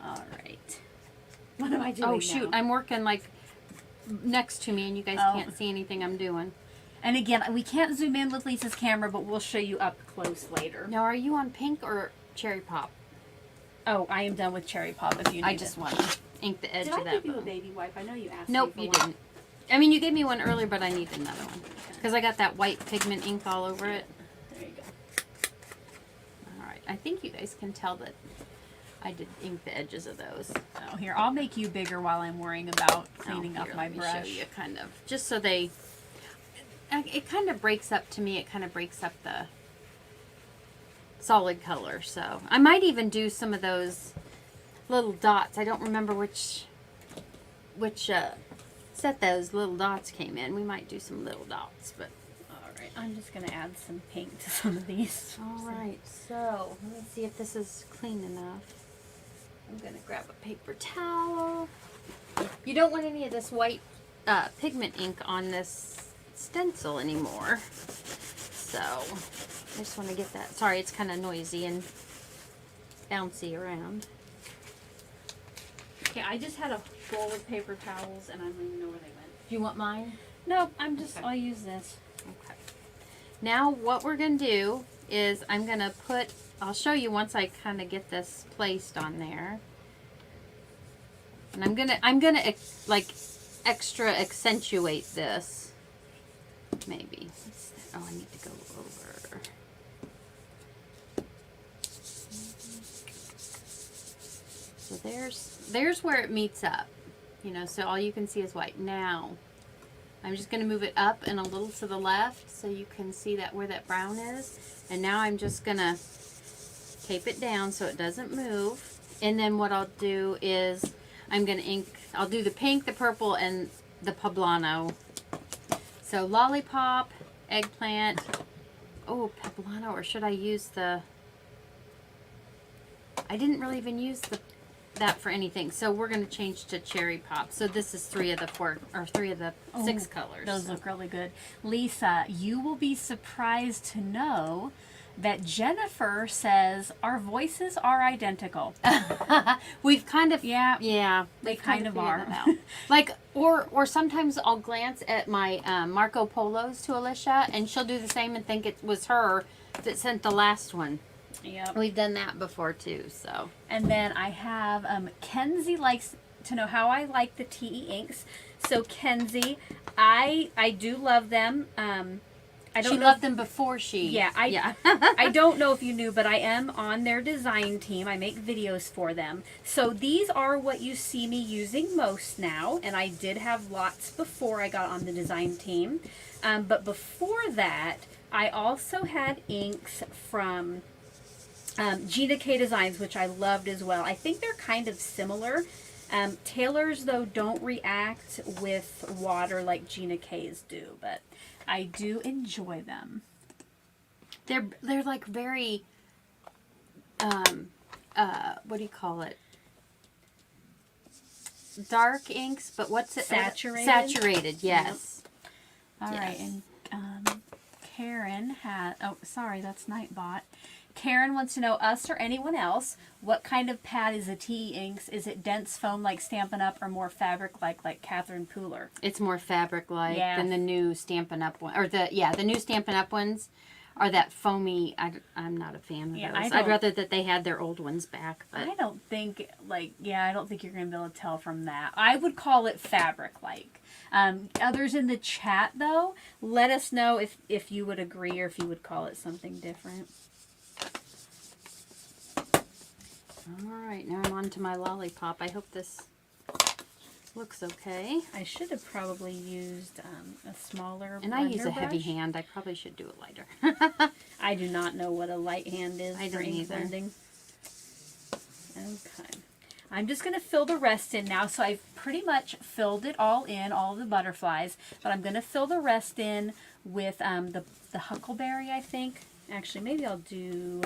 All right. What am I doing Oh shoot, now? I'm working like next to me and you guys can't see anything I'm doing. And again, we can't zoom in with Lisa's camera, but we'll show you up close later. Now, are you on pink or cherry pop? Oh, I am done with cherry pop if you need I just want to ink the edge Did of I that. give you a baby wipe? I know you asked Nope, me you for one. didn't. I mean, you gave me one earlier, but I need another one. Because I got that white pigment ink all over it. There you go. Alright, I think you guys can tell that I did ink the edges of those. Oh, here, I'll make you bigger while I'm worrying about cleaning up my let me brush. show you kind of, just so they, it kind of breaks up, to me, it kind of breaks up the solid color. So I might even do some of those little dots. I don't remember which set those little dots came in. We might do some little dots, but Alright, I'm just going to add some pink to some of these. alright, so let me see if this is clean enough. I'm going to grab a paper towel. You don't want any of this white pigment ink on this stencil anymore. So I just want to get that. Sorry, it's kind of noisy and bouncy around. Okay, I just had a bowl of paper towels and I don't even know where they went. Do you want mine? No, I'm just, Okay. I'll use this. Okay. Now what we're going to do is I'm going to put, I'll show you once I kind of get this placed on there. And I'm going to like extra accentuate this. Maybe. Oh, I need to go over. So there's where it meets up. You know, so all you can see is white. Now, I'm just going to move it up and a little to the left so you can see that where that brown is. And now I'm just going to tape it down so it doesn't move. And then what I'll do is I'm going to ink, I'll do the pink, the purple, and the poblano. So lollipop, eggplant, oh, poblano, or should I use the, I didn't really even use the that for anything. So we're going to change to cherry pop. So this is 3 of the 6 colors. Those look really good. Lisa, you will be surprised to know that Jennifer says our voices are identical. We've kind of they we've kind of figured are. that out. Like or sometimes I'll glance at my Marco Polos to Alicia, and she'll do the same and think it was her that sent the last one. Yep. We've done that before too. So And then I have Kenzie likes to know how I like the TE inks. So Kenzie, I do love them. I don't she know loved if- them before she. Yeah, I don't know if you knew, but I am on their design team. I make videos for them. So these are what you see me using most now, and I did have lots before I got on the design team. But before that, I also had inks from Gina K Designs, which I loved as well. I think they're kind of similar. Tailors, though, don't react with water like Gina K's do, but I do enjoy them. They're like very what do you call it? Dark inks, but what's it? Saturated? Saturated, yes. All right, Yes. and Karen had, oh, sorry, that's Nightbot. Karen wants to know, us or anyone else, what kind of pad is a TE Inks? Is it dense foam like Stampin' Up or more fabric like Catherine Pooler? It's more fabric-like Yeah. than the new Stampin' Up one, or the new Stampin' Up ones are that foamy. I'm not a fan of Yeah, those. I I'd don't- rather that they had their old ones back. But I don't think, I don't think you're going to be able to tell from that. I would call it fabric-like. Others in the chat, though, let us know if you would agree or if you would call it something different. all right, now I'm on to my lollipop. I hope this looks okay. I should have probably used a smaller And I use a blender heavy brush. hand. I probably should do it lighter. I do not know what a light hand is I for don't ink either. blending. Okay. I'm just going to fill the rest in now. So I've pretty much filled it all in, all the butterflies. But I'm going to fill the rest in with the huckleberry, I think. Actually, maybe I'll do...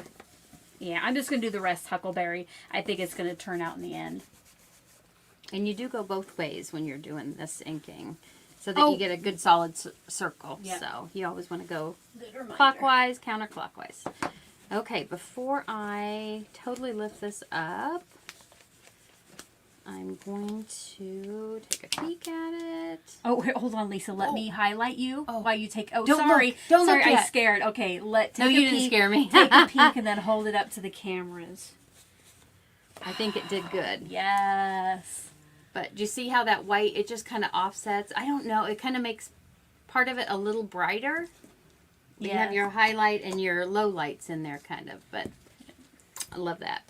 Yeah, I'm just going to do the rest huckleberry. I think it's going to turn out in the end. And you do go both ways when you're doing this inking, so that you get a good solid circle. Yeah. So you always want to go Good reminder. clockwise, counterclockwise. Okay, before I totally lift this up, I'm going to take a peek at it. Oh, wait, hold on, Lisa. Let me highlight you while you take... Oh, Don't sorry. look. Don't sorry, look I yet. scared. Okay, take No, a you didn't peek. scare me. Take a peek and then hold it up to the cameras. I think it did good. Yes. But do you see how that white, it just kind of offsets? I don't know. It kind of makes part of it a little brighter. You have your highlight and your low lights in there kind of. But I love that.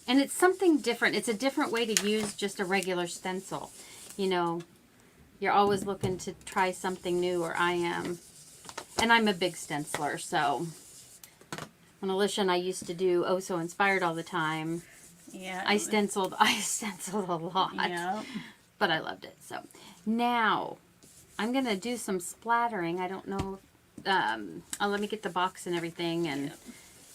And it's something different. It's a different way to use just a regular stencil. You know, you're always looking to try something new, or I am. And I'm a big stenciler, so when Alicia and I used to do Oh So Inspired all the time, Yeah. I stenciled a lot. Yeah. But I loved it. So now I'm going to do some splattering. I don't know. Let me get the box and everything. And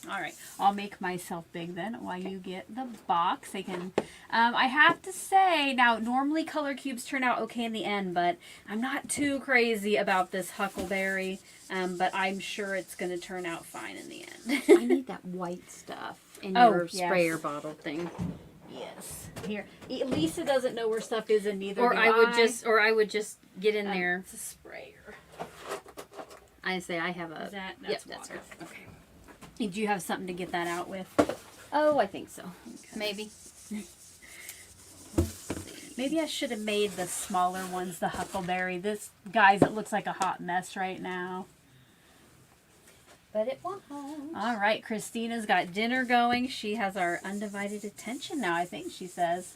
All right. I'll make myself big then while you get the box. I have to say, now, normally color cubes turn out okay in the end, but I'm not too crazy about this huckleberry. But I'm sure it's going to turn out fine in the end. I need that white stuff in Oh, your yes. sprayer bottle thing. Yes. Here. Lisa doesn't know where stuff is, and neither Or do I would just get in there. It's a sprayer. I say I have a. Is that- Yep, that's that's water. good. Okay. Did you have something to get that out with? Oh, I think so. Maybe. Maybe I should have made the smaller ones the huckleberry. This, guys, it looks like a hot mess right now. But it won't. All right, Christina's got dinner going. She has our undivided attention now, I think she says.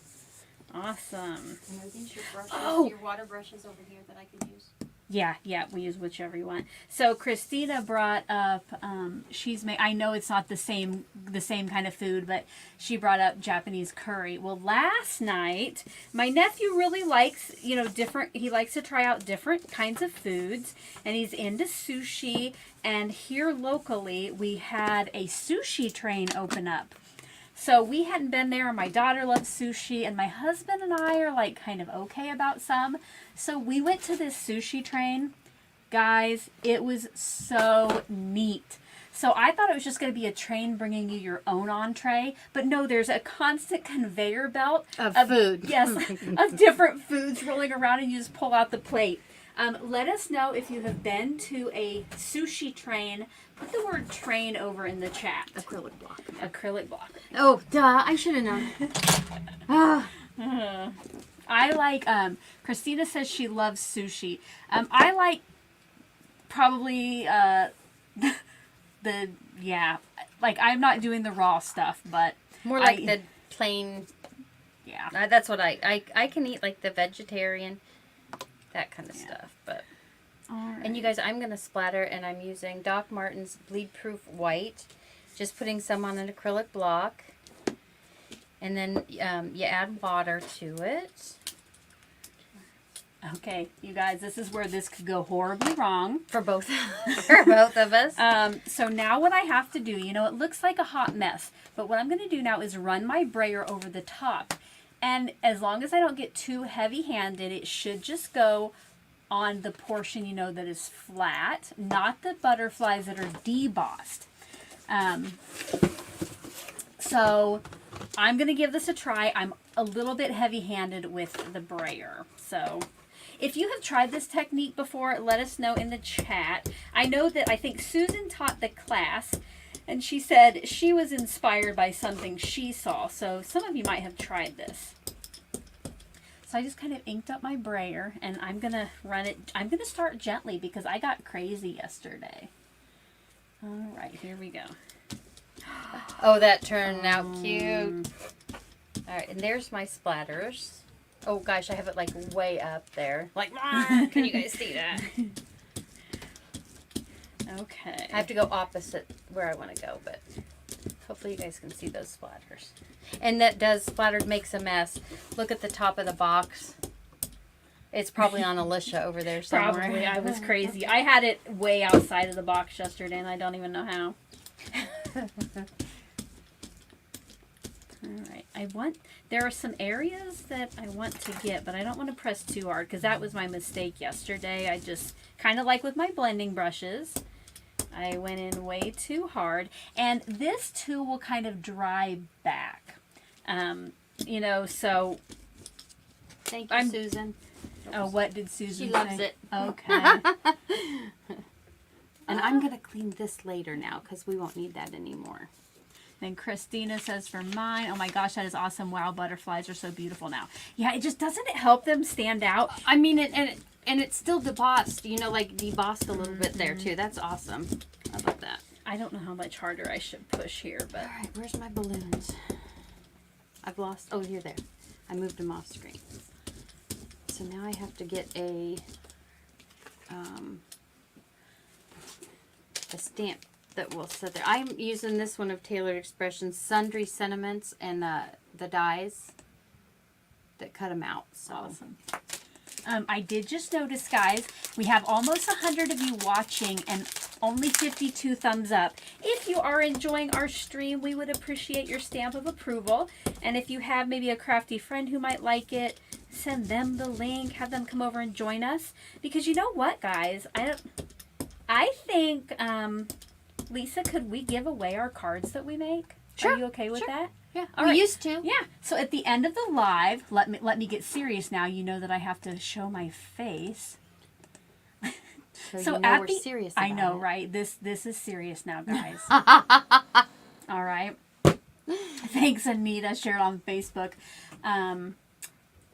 Awesome. And are these your brushes? Oh! Your water brushes over here that I can use? Yeah, we use whichever you want. So Christina brought up, I know it's not the same kind of food, but she brought up Japanese curry. Well, last night, my nephew really likes, he likes to try out different kinds of foods, and he's into sushi, and here locally, we had a sushi train open up. So we hadn't been there. My daughter loves sushi, and my husband and I are like kind of okay about some. So we went to this sushi train. Guys, it was so neat. So I thought it was just going to be a train bringing you your own entree, but no, there's a constant conveyor belt Of food. Yes, of different foods rolling around, and you just pull out the plate. Let us know if you have been to a sushi train. Put the word train over in the chat. Acrylic block. Acrylic block. Oh, duh. I should have known. I like, Christina says she loves sushi. I like probably, like I'm not doing the raw stuff, but. More like the plain. Yeah. That's what I can eat, like the vegetarian, that kind of stuff, but. All right. And you guys, I'm going to splatter, and I'm using Doc Martens Bleed Proof White. Just putting some on an acrylic block. And then you add water to it. Okay, you guys, this is where this could go horribly wrong. For both, for both of us. So now what I have to do, you know, it looks like a hot mess. But what I'm going to do now is run my brayer over the top. And as long as I don't get too heavy-handed, it should just go on the portion, you know, that is flat, not the butterflies that are debossed. So I'm going to give this a try. I'm a little bit heavy-handed with the brayer. So if you have tried this technique before, let us know in the chat. I know that I think Susan taught the class, and she said she was inspired by something she saw. So some of you might have tried this. So I just kind of inked up my brayer, and I'm going to run it. I'm going to start gently because I got crazy yesterday. All right, here we go. Oh, that turned out cute. All right, and there's my splatters. Oh, gosh, I have it, like, way up there. Like, can you guys see that? Okay. I have to go opposite where I want to go, but hopefully you guys can see those splatters. And that does, splattered makes a mess. Look at the top of the box. It's probably on Alicia over there somewhere. Probably. I was crazy. I had it way outside of the box yesterday, and I don't even know how. All right. There are some areas that I want to get, but I don't want to press too hard because that was my mistake yesterday. I just, kind of like with my blending brushes, I went in way too hard. And this too will kind of dry back. You know, so. Thank you, Susan. Oh, what did Susan say? She loves it. Okay. And I'm going to clean this later now because we won't need that anymore. Then Christina says for mine, oh my gosh, that is awesome. Wow, butterflies are so beautiful now. Yeah, it just doesn't it help them stand out? I mean, and it's still debossed, you know, like debossed a little bit there too. That's awesome. How about that? I don't know how much harder I should push here, but. All right, where's my balloons? I've lost, oh, you're there. I moved them off screen. So now I have to get a stamp that will sit there. I'm using this one of Tailored Expressions, Sundry Sentiments, and the dies that cut them out. So. Awesome. I did just notice, guys, we have almost 100 of you watching and only 52 thumbs up. If you are enjoying our stream, we would appreciate your stamp of approval. And if you have maybe a crafty friend who might like it, send them the link, have them come over and join us. Because you know what, guys? I think, Lisa, could we give away our cards that we make? Sure. Are you okay with that? Yeah, All we right. used to. Yeah. So at the end of the live, let me get serious now. You know that I have to show my face. So you know we're serious about I know, it. right? This is serious now, guys. All right. Thanks, Anita. Shared on Facebook.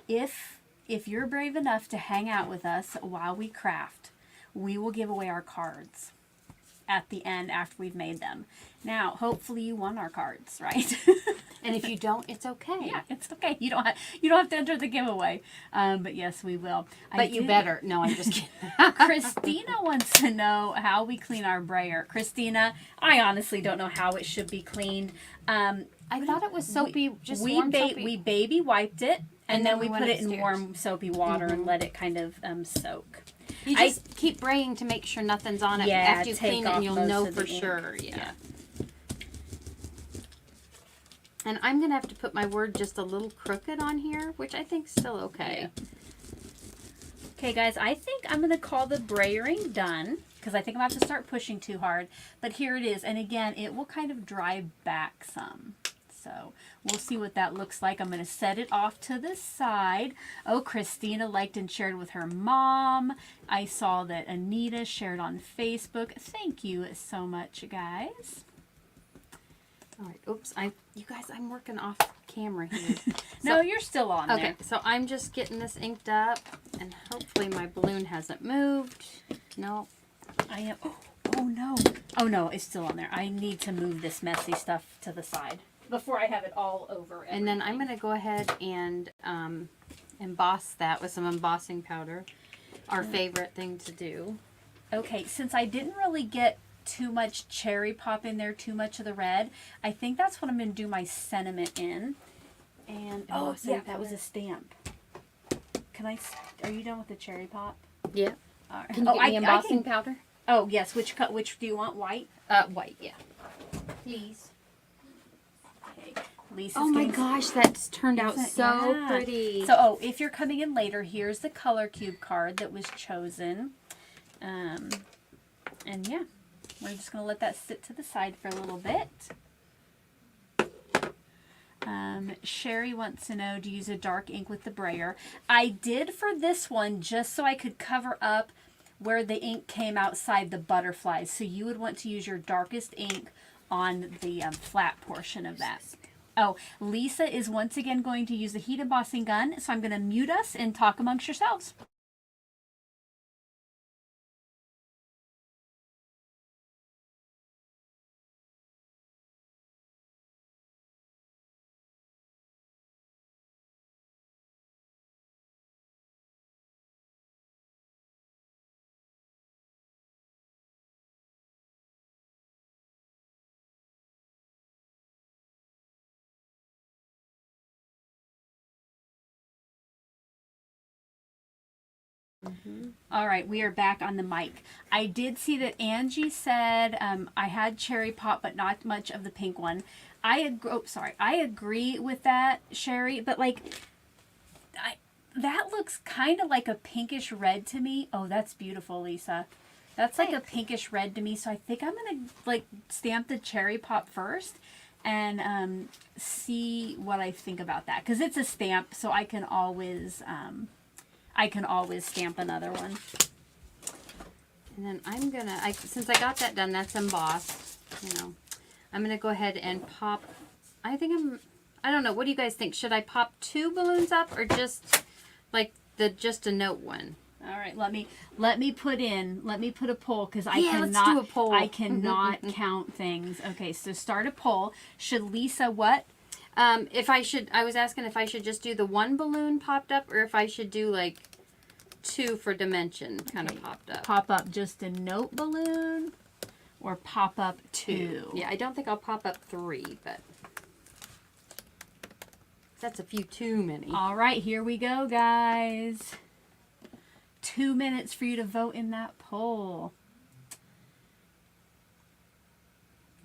If you're brave enough to hang out with us while we craft, we will give away our cards at the end after we've made them. Now, hopefully you won our cards, right? And if you don't, it's okay. Yeah, it's okay. You don't have to enter the giveaway. But yes, we will. But you better. No, I'm just kidding. Christina wants to know how we clean our brayer. Christina, I honestly don't know how it should be cleaned. I thought it was soapy, warm soapy. We baby wiped it, and then we went put it in upstairs. warm soapy water and let it kind of soak. You just keep braying to make sure nothing's on it. Yeah, After you take clean it, off and you'll most know of for the ink. sure. Yeah. And I'm going to have to put my word just a little crooked on here, which I think is still okay. Yeah. Okay, guys, I think I'm going to call the brayering done because I think I'm going to have to start pushing too hard. But here it is. And again, it will kind of dry back some. So we'll see what that looks like. I'm going to set it off to the side. Oh, Christina liked and shared with her mom. I saw that Anita shared on Facebook. Thank you so much, guys. All right. Oops. You guys, I'm working off camera here. No, you're still on there. Okay. So I'm just getting this inked up, and hopefully my balloon hasn't moved. No. I am. Oh no. Oh no, it's still on there. I need to move this messy stuff to the side before I have it all over everything. And then I'm going to go ahead and emboss that with some embossing powder. Our favorite thing to do. Okay, since I didn't really get too much cherry pop in there, too much of the red, I think that's what I'm going to do my sentiment in. And oh yeah, that was a stamp. Are you done with the cherry pop? Yeah. All right. Can you get me embossing powder? Oh yes, which do you want? White? White, yeah. Please. Okay. Lisa's Oh my gosh, that's turned out so pretty. So, if you're coming in later, here's the color cube card that was chosen. And yeah, we're just going to let that sit to the side for a little bit. Sherry wants to know, do you use a dark ink with the brayer? I did for this one just so I could cover up where the ink came outside the butterflies. So you would want to use your darkest ink on the flat portion of that. Oh, Lisa is once again going to use the heat embossing gun, so I'm going to mute us and talk amongst yourselves. All right, we are back on the mic. I did see that Angie said I had cherry pop, but not much of the pink one. I agree with that, Sherry. But that looks kind of like a pinkish red to me. Oh, that's beautiful, Lisa. That's like a pinkish red to me. So I think I'm gonna stamp the cherry pop first and see what I think about that, because it's a stamp, so I can always stamp another one. And then I'm gonna, since I got that done, that's embossed, I'm gonna go ahead and pop, I don't know, what do you guys think? Should I pop 2 balloons up or just just a note one? All right, let me put a poll, because I let's do a poll. I cannot count things. Okay, so start a poll. Should Lisa what? I was asking if I should just do the 1 balloon popped up, or if I should do 2 for dimension kind of popped up. Pop up just a note balloon, or pop up 2? Yeah, I don't think I'll pop up 3, but that's a few too many. All right, here we go, guys. 2 minutes for you to vote in that poll.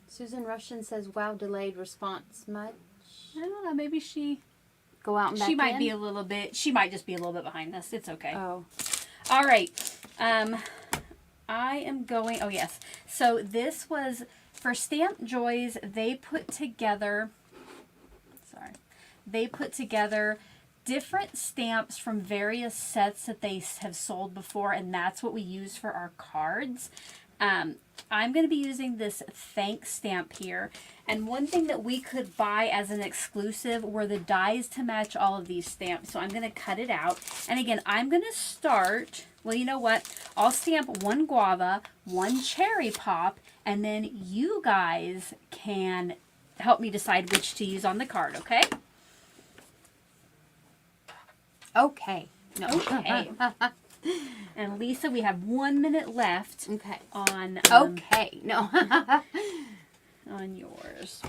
Susan Russian says, "Wow, delayed response much." I don't know, maybe she go out and back she might in? be a little bit, she might just be a little bit behind us. It's okay. Oh. All right. I am going, oh yes. So this was for Stamp Joys. They put together different stamps from various sets that they have sold before, and that's what we use for our cards. I'm going to be using this thanks stamp here. And one thing that we could buy as an exclusive were the dies to match all of these stamps. So I'm going to cut it out. And again, I'm going to start, well, you know what? I'll stamp 1 guava, 1 cherry pop, and then you guys can help me decide which to use on the card, okay? Okay. No. Okay. And Lisa, we have 1 minute left. Okay. On okay. No. on yours.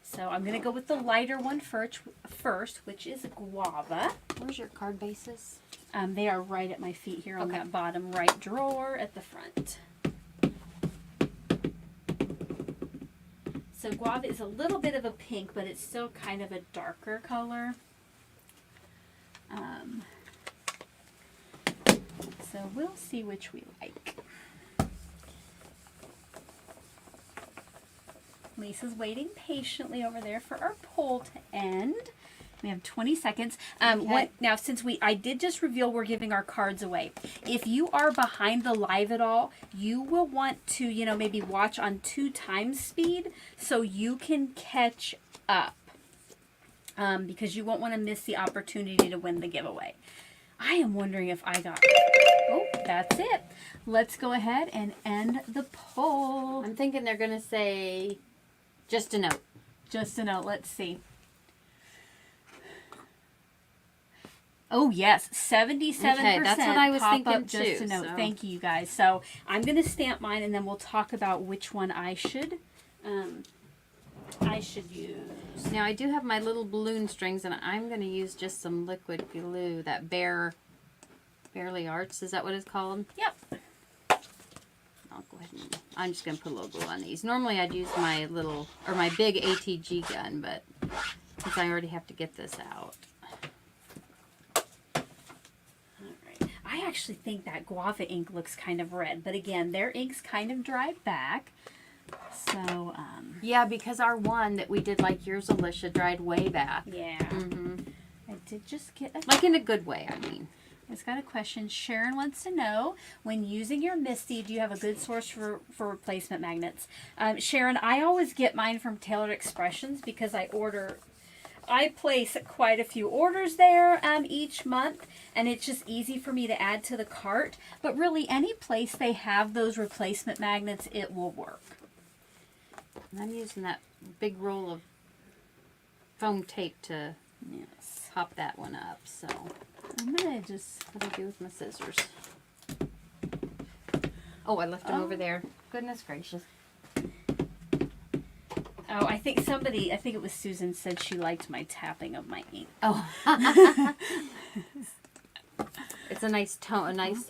So I'm gonna go with the lighter one first, which is guava. Where's your card bases? They are right at my feet here on that bottom right drawer at the front. So guava is a little bit of a pink, but it's still kind of a darker color. So we'll see which we like. Lisa's waiting patiently over there for our poll to end. We have 20 seconds. Now, since I did just reveal we're giving our cards away. If you are behind the live at all, you will want to, maybe watch on 2 times speed so you can catch up. Because you won't want to miss the opportunity to win the giveaway. I am wondering if I got... Oh, that's it. Let's go ahead and end the poll. I'm thinking they're going to say just a note. Just a note. Let's see. Oh, yes. 77%. Okay, that's what I was thinking up just too, a note. so. Thank you, guys. So I'm going to stamp mine, and then we'll talk about which one I should use. Now, I do have my little balloon strings, and I'm going to use just some liquid glue, that Barely Arts. Is that what it's called? Yep. I'll go ahead and... I'm just going to put a little glue on these. Normally, I'd use my big ATG gun, but since I already have to get this out. I actually think that guava ink looks kind of red, but again, their ink's kind of dried back. So, yeah, because our one that we did like yours, Alicia, dried way back. Yeah. I did just get a... Like in a good way, I mean. I just got a question. Sharon wants to know, when using your Misty, do you have a good source for replacement magnets? Sharon, I always get mine from Tailored Expressions because I place quite a few orders there each month, and it's just easy for me to add to the cart. But really, any place they have those replacement magnets, it will work. And I'm using that big roll of foam tape to pop that one up. So I'm going to just... What do I do with my scissors? Oh, I left them over there. Goodness gracious. Oh, I think it was Susan, said she liked my tapping of my ink. Oh. It's a nice tone, a nice,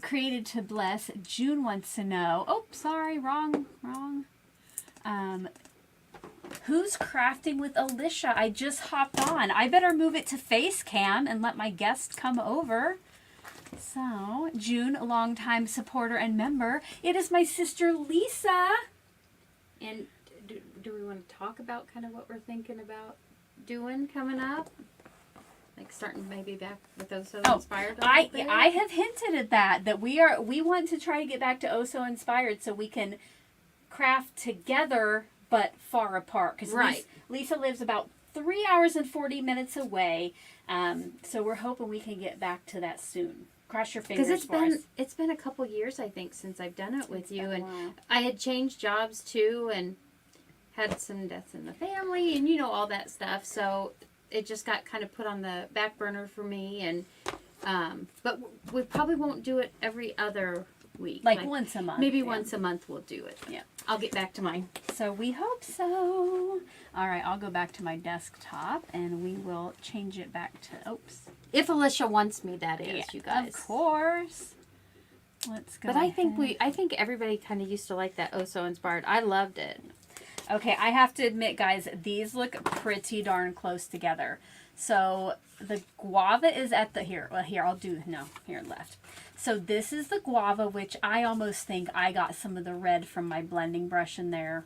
created to bless. June wants to know. Oh, sorry, wrong. Who's crafting with Alicia? I just hopped on. I better move it to face cam and let my guest come over. So, June, a longtime supporter and member. It is my sister Lisa. And do we want to talk about kind of what we're thinking about doing coming up? Like starting maybe back with those so inspired. I have hinted at that we want to try to get back to Oh So Inspired so we can craft together but far apart. Because Lisa lives about 3 hours and 40 minutes away. So we're hoping we can get back to that soon. Cross your fingers. Because it's been a couple years, I think, since I've done it with you, and I had changed jobs too, and had some deaths in the family, and all that stuff. So it just got kind of put on the back burner for me, and but we probably won't do it every other week. Like once a month. Maybe once a month we'll do it. Yeah. I'll get back to mine. So we hope so. All right, I'll go back to my desktop, and we will change it back to. Oops. If Alicia wants me, that is, you guys. Of course. Let's go. But I think everybody kind of used to like that Oh So Inspired. I loved it. Okay, I have to admit, guys, these look pretty darn close together. So the guava is at the here left. So this is the guava, which I almost think I got some of the red from my blending brush in there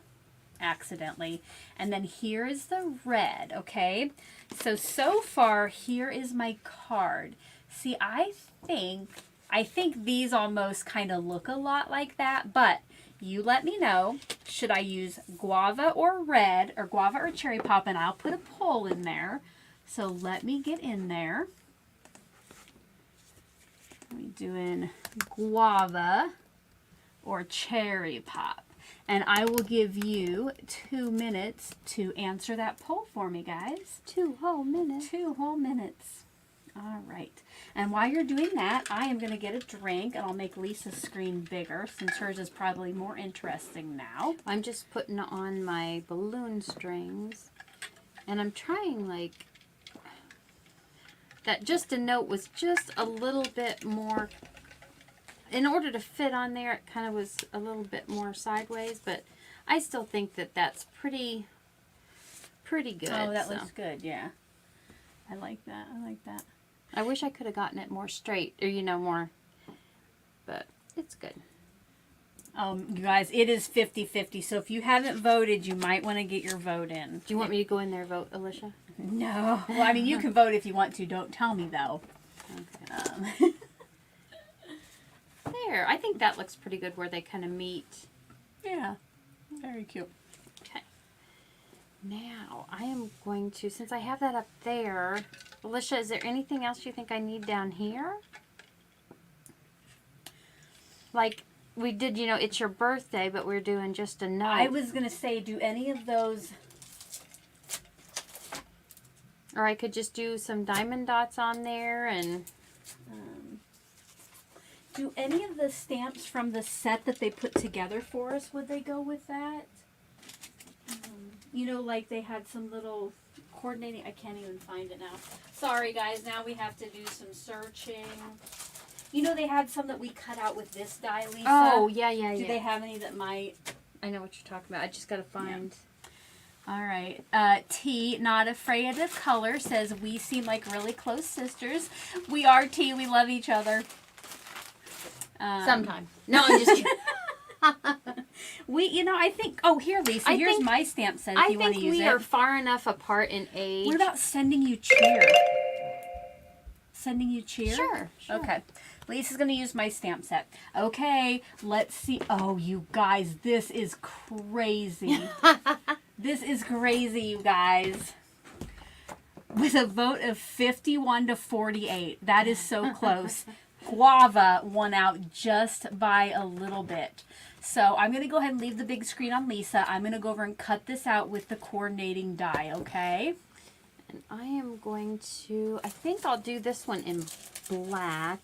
accidentally. And then here is the red, okay? So far, here is my card. See, I think these almost kind of look a lot like that, but you let me know, should I use guava or red, or guava or cherry pop, and I'll put a poll in there. So let me get in there. We're doing guava or cherry pop. And I will give you 2 minutes to answer that poll for me, guys. 2 whole minutes. 2 whole minutes. All right. And while you're doing that, I am going to get a drink, and I'll make Lisa's screen bigger since hers is probably more interesting now. I'm just putting on my balloon strings, and I'm trying like that. Just a note was just a little bit more. In order to fit on there, it kind of was a little bit more sideways, but I still think that that's pretty good. Oh, that so. looks good. Yeah. I like that. I like that. I wish I could have gotten it more straight, or more, but it's good. You guys, it is 50-50, so if you haven't voted, you might want to get your vote in. Do you want me to go in there and vote, Alicia? No. Well, I mean, you can vote if you want to. Don't tell me, though. Okay. There. I think that looks pretty good where they kind of meet. Yeah. Very cute. Okay. Now, I am going to, since I have that up there, Alicia, is there anything else you think I need down here? Like, we did, it's your birthday, but we're doing just a note. I was going to say, do any of those... Or I could just do some diamond dots on there and... do any of the stamps from the set that they put together for us, would they go with that? Like they had some little coordinating... I can't even find it now. Sorry, guys. Now we have to do some searching. They had some that we cut out with this die, Lisa. Oh, yeah. Do they have any that might... I know what you're talking about. I just got to find... Yeah. All right. T, not afraid of color, says, we seem like really close sisters. We are, T. We love each other. Sometime. No, I'm just kidding. I think... Oh, here, Lisa. Here's my stamp set if you want to use it. I think we are far enough apart in age. What about sending you cheer? Sending you cheer? Sure. Okay. Lisa's going to use my stamp set. Okay, let's see. Oh, you guys, this is crazy. This is crazy, you guys. With a vote of 51-48. That is so close. Guava won out just by a little bit. So I'm going to go ahead and leave the big screen on Lisa. I'm going to go over and cut this out with the coordinating die, okay? And I am going to, I think I'll do this one in black.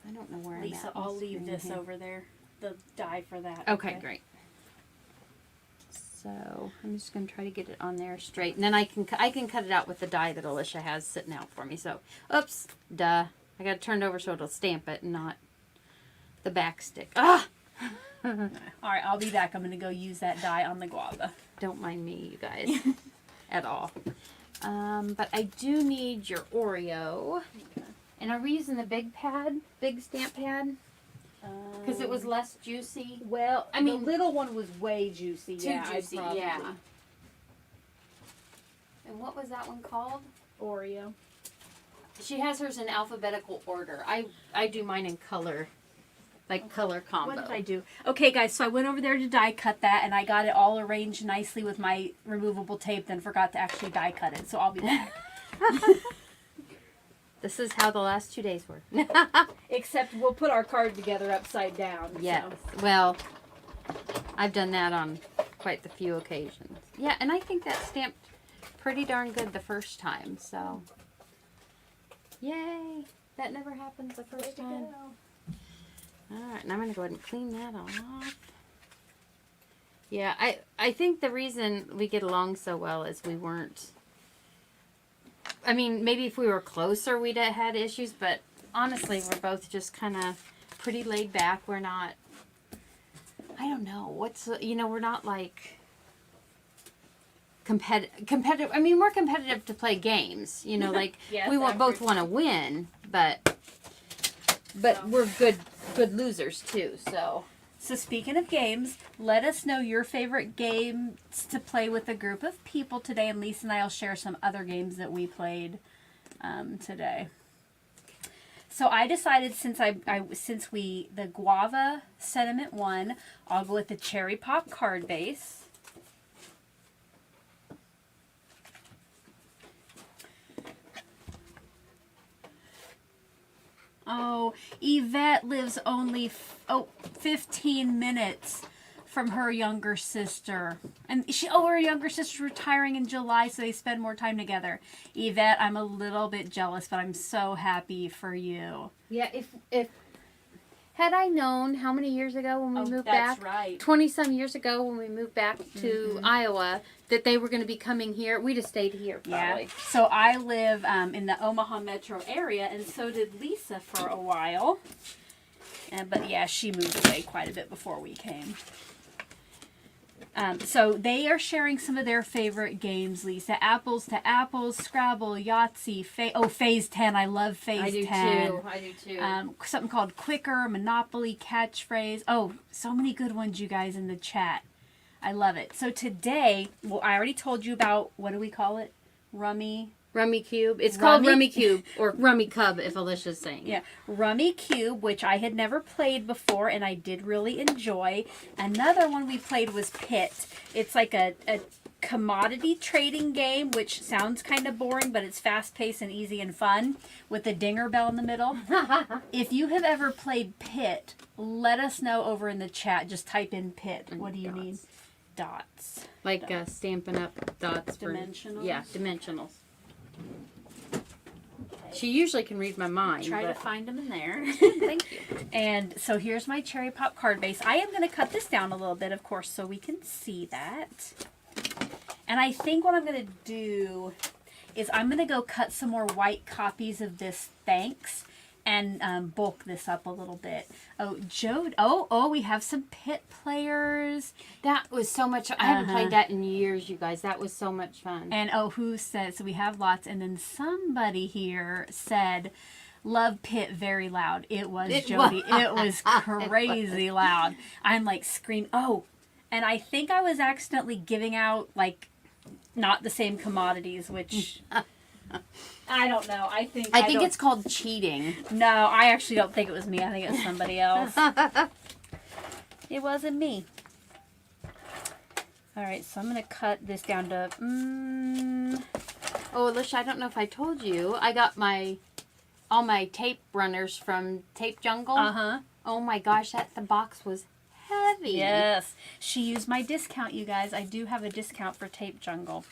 I don't know where Lisa, I'll leave this here. over there. The die for that. Okay, great. So I'm just going to try to get it on there straight. And then I can cut it out with the die that Alicia has sitting out for me. So, oops, duh. I got to turn it over so it'll stamp it and not the back stick. Ah! All right, I'll be back. I'm going to go use that die on the guava. Don't mind me, you guys, at all. But I do need your Oreo. Okay. And are we using the big stamp pad? Because it was less juicy. Well, I mean, the little one was way juicy. Too juicy, yeah. And what was that one called? Oreo. She has hers in alphabetical order. I do mine in color, like color combo. What did I do? Okay, guys, so I went over there to die cut that, and I got it all arranged nicely with my removable tape, then forgot to actually die cut it, so I'll be back. This is how the last 2 days were. Except we'll put our card together upside down. Yes. So. Well, I've done that on quite the few occasions. Yeah, and I think that stamped pretty darn good the first time, so. Yay! That never happens the first time. Alright, and I'm going to go ahead and clean that off. Yeah, I think the reason we get along so well is we weren't... I mean, maybe if we were closer, we'd have had issues, but honestly, we're both just kind of pretty laid back. We're not, I don't know, we're not like competitive. I mean, we're competitive to play games, like yes, we both want to win, but we're good losers too, so. So speaking of games, let us know your favorite games to play with a group of people today, and Lisa and I will share some other games that we played today. So I decided since the guava sentiment won, I'll go with the cherry pop card base. Oh, Yvette lives only 15 minutes from her younger sister. And her younger sister's retiring in July, so they spend more time together. Yvette, I'm a little bit jealous, but I'm so happy for you. Yeah, if had I known how many years ago when we moved back, right. 20-some years ago when we moved back to Iowa, that they were going to be coming here, we'd have stayed here probably. Yeah. So I live in the Omaha metro area, and so did Lisa for a while. But yeah, she moved away quite a bit before we came. So they are sharing some of their favorite games, Lisa. Apples to Apples, Scrabble, Yahtzee, Phase 10. I love Phase 10. I do too. Something called Quicker, Monopoly, Catchphrase. Oh, so many good ones, you guys, in the chat. I love it. So today, well, I already told you about, what do we call it? Rummy Cube. It's called Rummy Cube, or Rummy Cub, if Alicia's saying. Yeah, Rummy Cube, which I had never played before, and I did really enjoy. Another one we played was Pit. It's like a commodity trading game, which sounds kind of boring, but it's fast-paced and easy and fun, with the dinger bell in the middle. If you have ever played Pit, let us know over in the chat. Just type in Pit. What do you need? Dots. Like Stampin' Up dots. Dimensionals? Yeah, dimensionals. She usually can read my mind. Try to find them in there. Thank you. And so here's my cherry pop card base. I am going to cut this down a little bit, of course, so we can see that. And I think what I'm going to do is I'm going to go cut some more white copies of this Thanks and bulk this up a little bit. Oh, Joe. Oh, we have some Pit players. That was so much. I haven't played that in years, you guys. That was so much fun. And who said, so we have lots. And then somebody here said, love Pit very loud. It was Jody. It was crazy loud. I'm like screaming. Oh, and I think I was accidentally giving out like not the same commodities, which I don't know. I think it's called cheating. No, I actually don't think it was me. I think it was somebody else. It wasn't me. All right, so I'm going to cut this down to... Oh, Alicia, I don't know if I told you. I got all my tape runners from Tape Jungle. Uh-huh. Oh my gosh, the box was heavy. Yes. She used my discount, you guys. I do have a discount for Tape Jungle.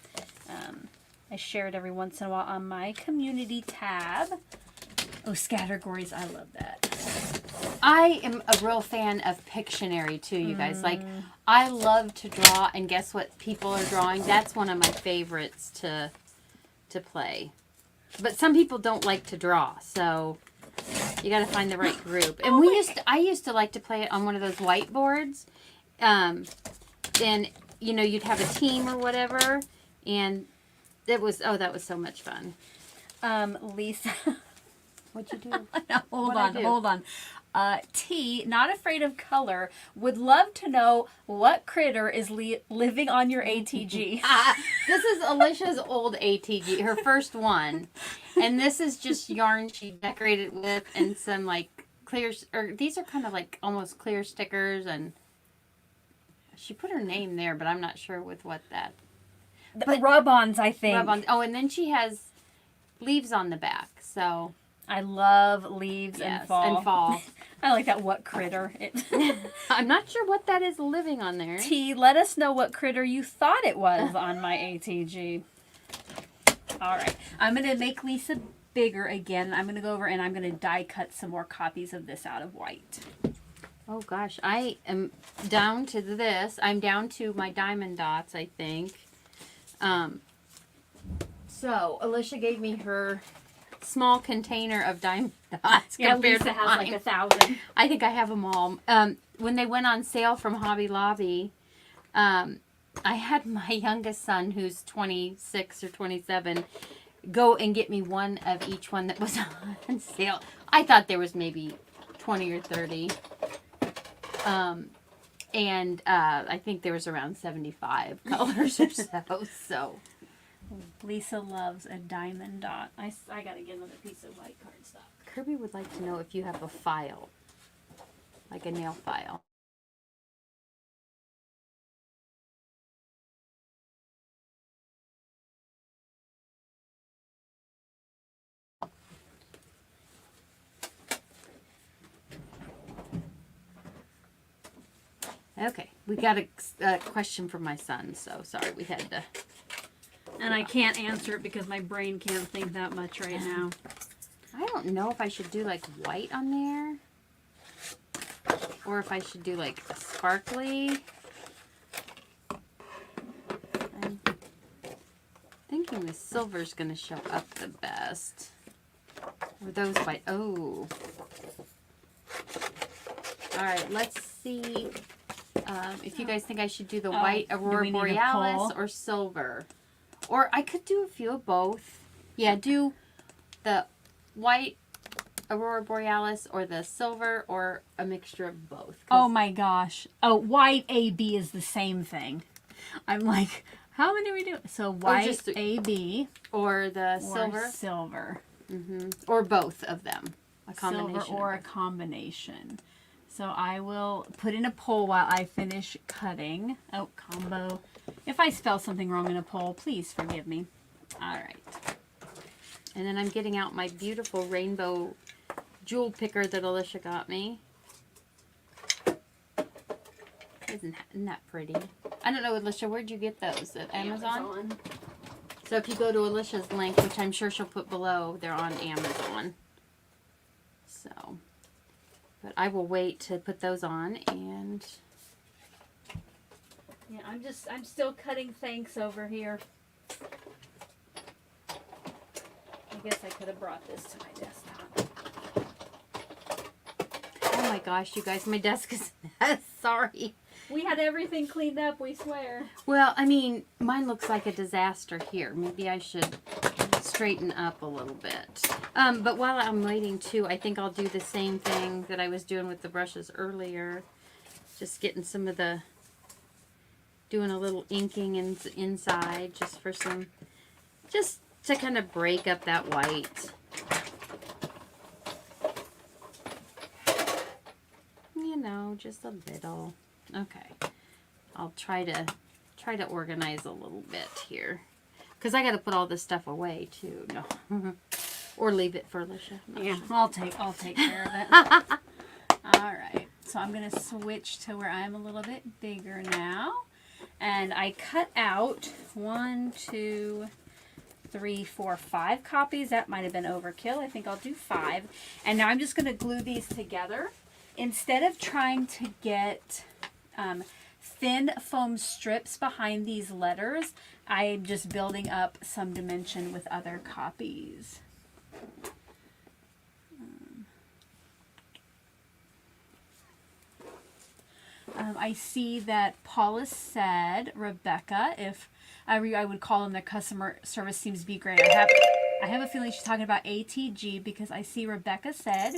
I share it every once in a while on my community tab. Oh, Scattergories. I love that. I am a real fan of Pictionary too, you guys. Like, I love to draw, and guess what people are drawing? That's one of my favorites to play. But some people don't like to draw, so you got to find the right group. And I used to like to play it on one of those whiteboards. And you know, you'd have a team or whatever, and that was so much fun. Lisa. What'd you do? No, hold on. T, not afraid of color, would love to know what critter is living on your ATG. This is Alicia's old ATG, her first one. And this is just yarn she decorated with and some like these are kind of like almost clear stickers, and she put her name there, but I'm not sure with what that. But rub-ons, I think. Rub-ons. Oh, and then she has leaves on the back, so... I love leaves and fall. I like that. What critter? I'm not sure what that is living on there. T, let us know what critter you thought it was on my ATG. All right. I'm going to make Lisa bigger again. I'm going to go over and I'm going to die cut some more copies of this out of white. Oh, gosh. I am down to this. I'm down to my diamond dots, I think. So, Alicia gave me her... small container of diamond dots. Yeah, Lisa has like 1,000. I think I have them all. When they went on sale from Hobby Lobby, I had my youngest son, who's 26 or 27, go and get me one of each one that was on sale. I thought there was maybe 20 or 30. And I think there was around 75 colors or so. Lisa loves a diamond dot. I gotta get another piece of white cardstock. Kirby would like to know if you have a file, like a nail file. Okay, we got a question from my son, so sorry we had to... And I can't answer it because my brain can't think that much right now. I don't know if I should do like white on there. Or if I should do like sparkly. I'm thinking the silver's going to show up the best. Or those white. Oh. Alright, let's see. If you guys think I should do the Oh, white do Aurora we need a Borealis poll? or silver. Or I could do a few of both. Yeah, do the white Aurora Borealis or the silver or a mixture of both. Oh my gosh. Oh, white AB is the same thing. I'm like, how many do we do? So white just AB Or the or silver. silver. Or both of them. A combination. Silver or a combination. So I will put in a poll while I finish cutting. Oh, combo. If I spell something wrong in a poll, please forgive me. All right. And then I'm getting out my beautiful rainbow jewel picker that Alicia got me. Isn't that pretty? I don't know, Alicia, where'd you get those? At Amazon? So if you go to Alicia's link, which I'm sure she'll put below, they're on Amazon. So, but I will wait to put those on and... Yeah, I'm still cutting thanks over here. I guess I could have brought this to my desktop. Oh my gosh, you guys, my desk is sorry. We had everything cleaned up, we swear. Well, I mean, mine looks like a disaster here. Maybe I should straighten up a little bit. But while I'm waiting too, I think I'll do the same thing that I was doing with the brushes earlier. Just getting some of the, doing a little inking inside just for some, just to kind of break up that white. You know, just a little. Okay. I'll try to organize a little bit here. Because I got to put all this stuff away too. No. Or leave it for Alicia. Yeah, I'll take care of it. All right. So I'm going to switch to where I'm a little bit bigger now. And I cut out 1, 2, 3, 4, 5 copies. That might have been overkill. I think I'll do 5. And now I'm just going to glue these together. Instead of trying to get thin foam strips behind these letters, I'm just building up some dimension with other copies. I see that Paula said, Rebecca, if I would call them, their customer service seems to be great. I have a feeling she's talking about ATG because I see Rebecca said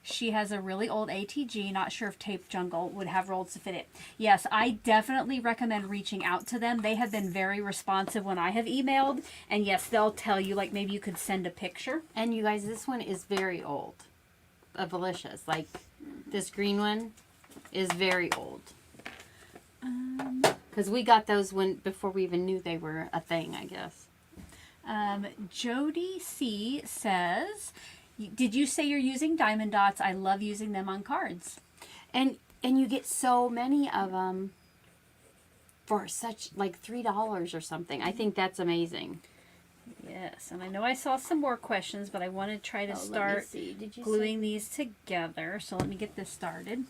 she has a really old ATG. Not sure if Tape Jungle would have rolls to fit it. Yes, I definitely recommend reaching out to them. They have been very responsive when I have emailed. And yes, they'll tell you, like, maybe you could send a picture. And you guys, this one is very old. Of Alicia's. Like, this green one is very old. Because we got those before we even knew they were a thing, I guess. Jody C says, did you say you're using diamond dots? I love using them on cards. And you get so many of them for such, like, $3 or something. I think that's amazing. Yes, and I know I saw some more questions, but I want to try to start gluing these together. So let me get this started.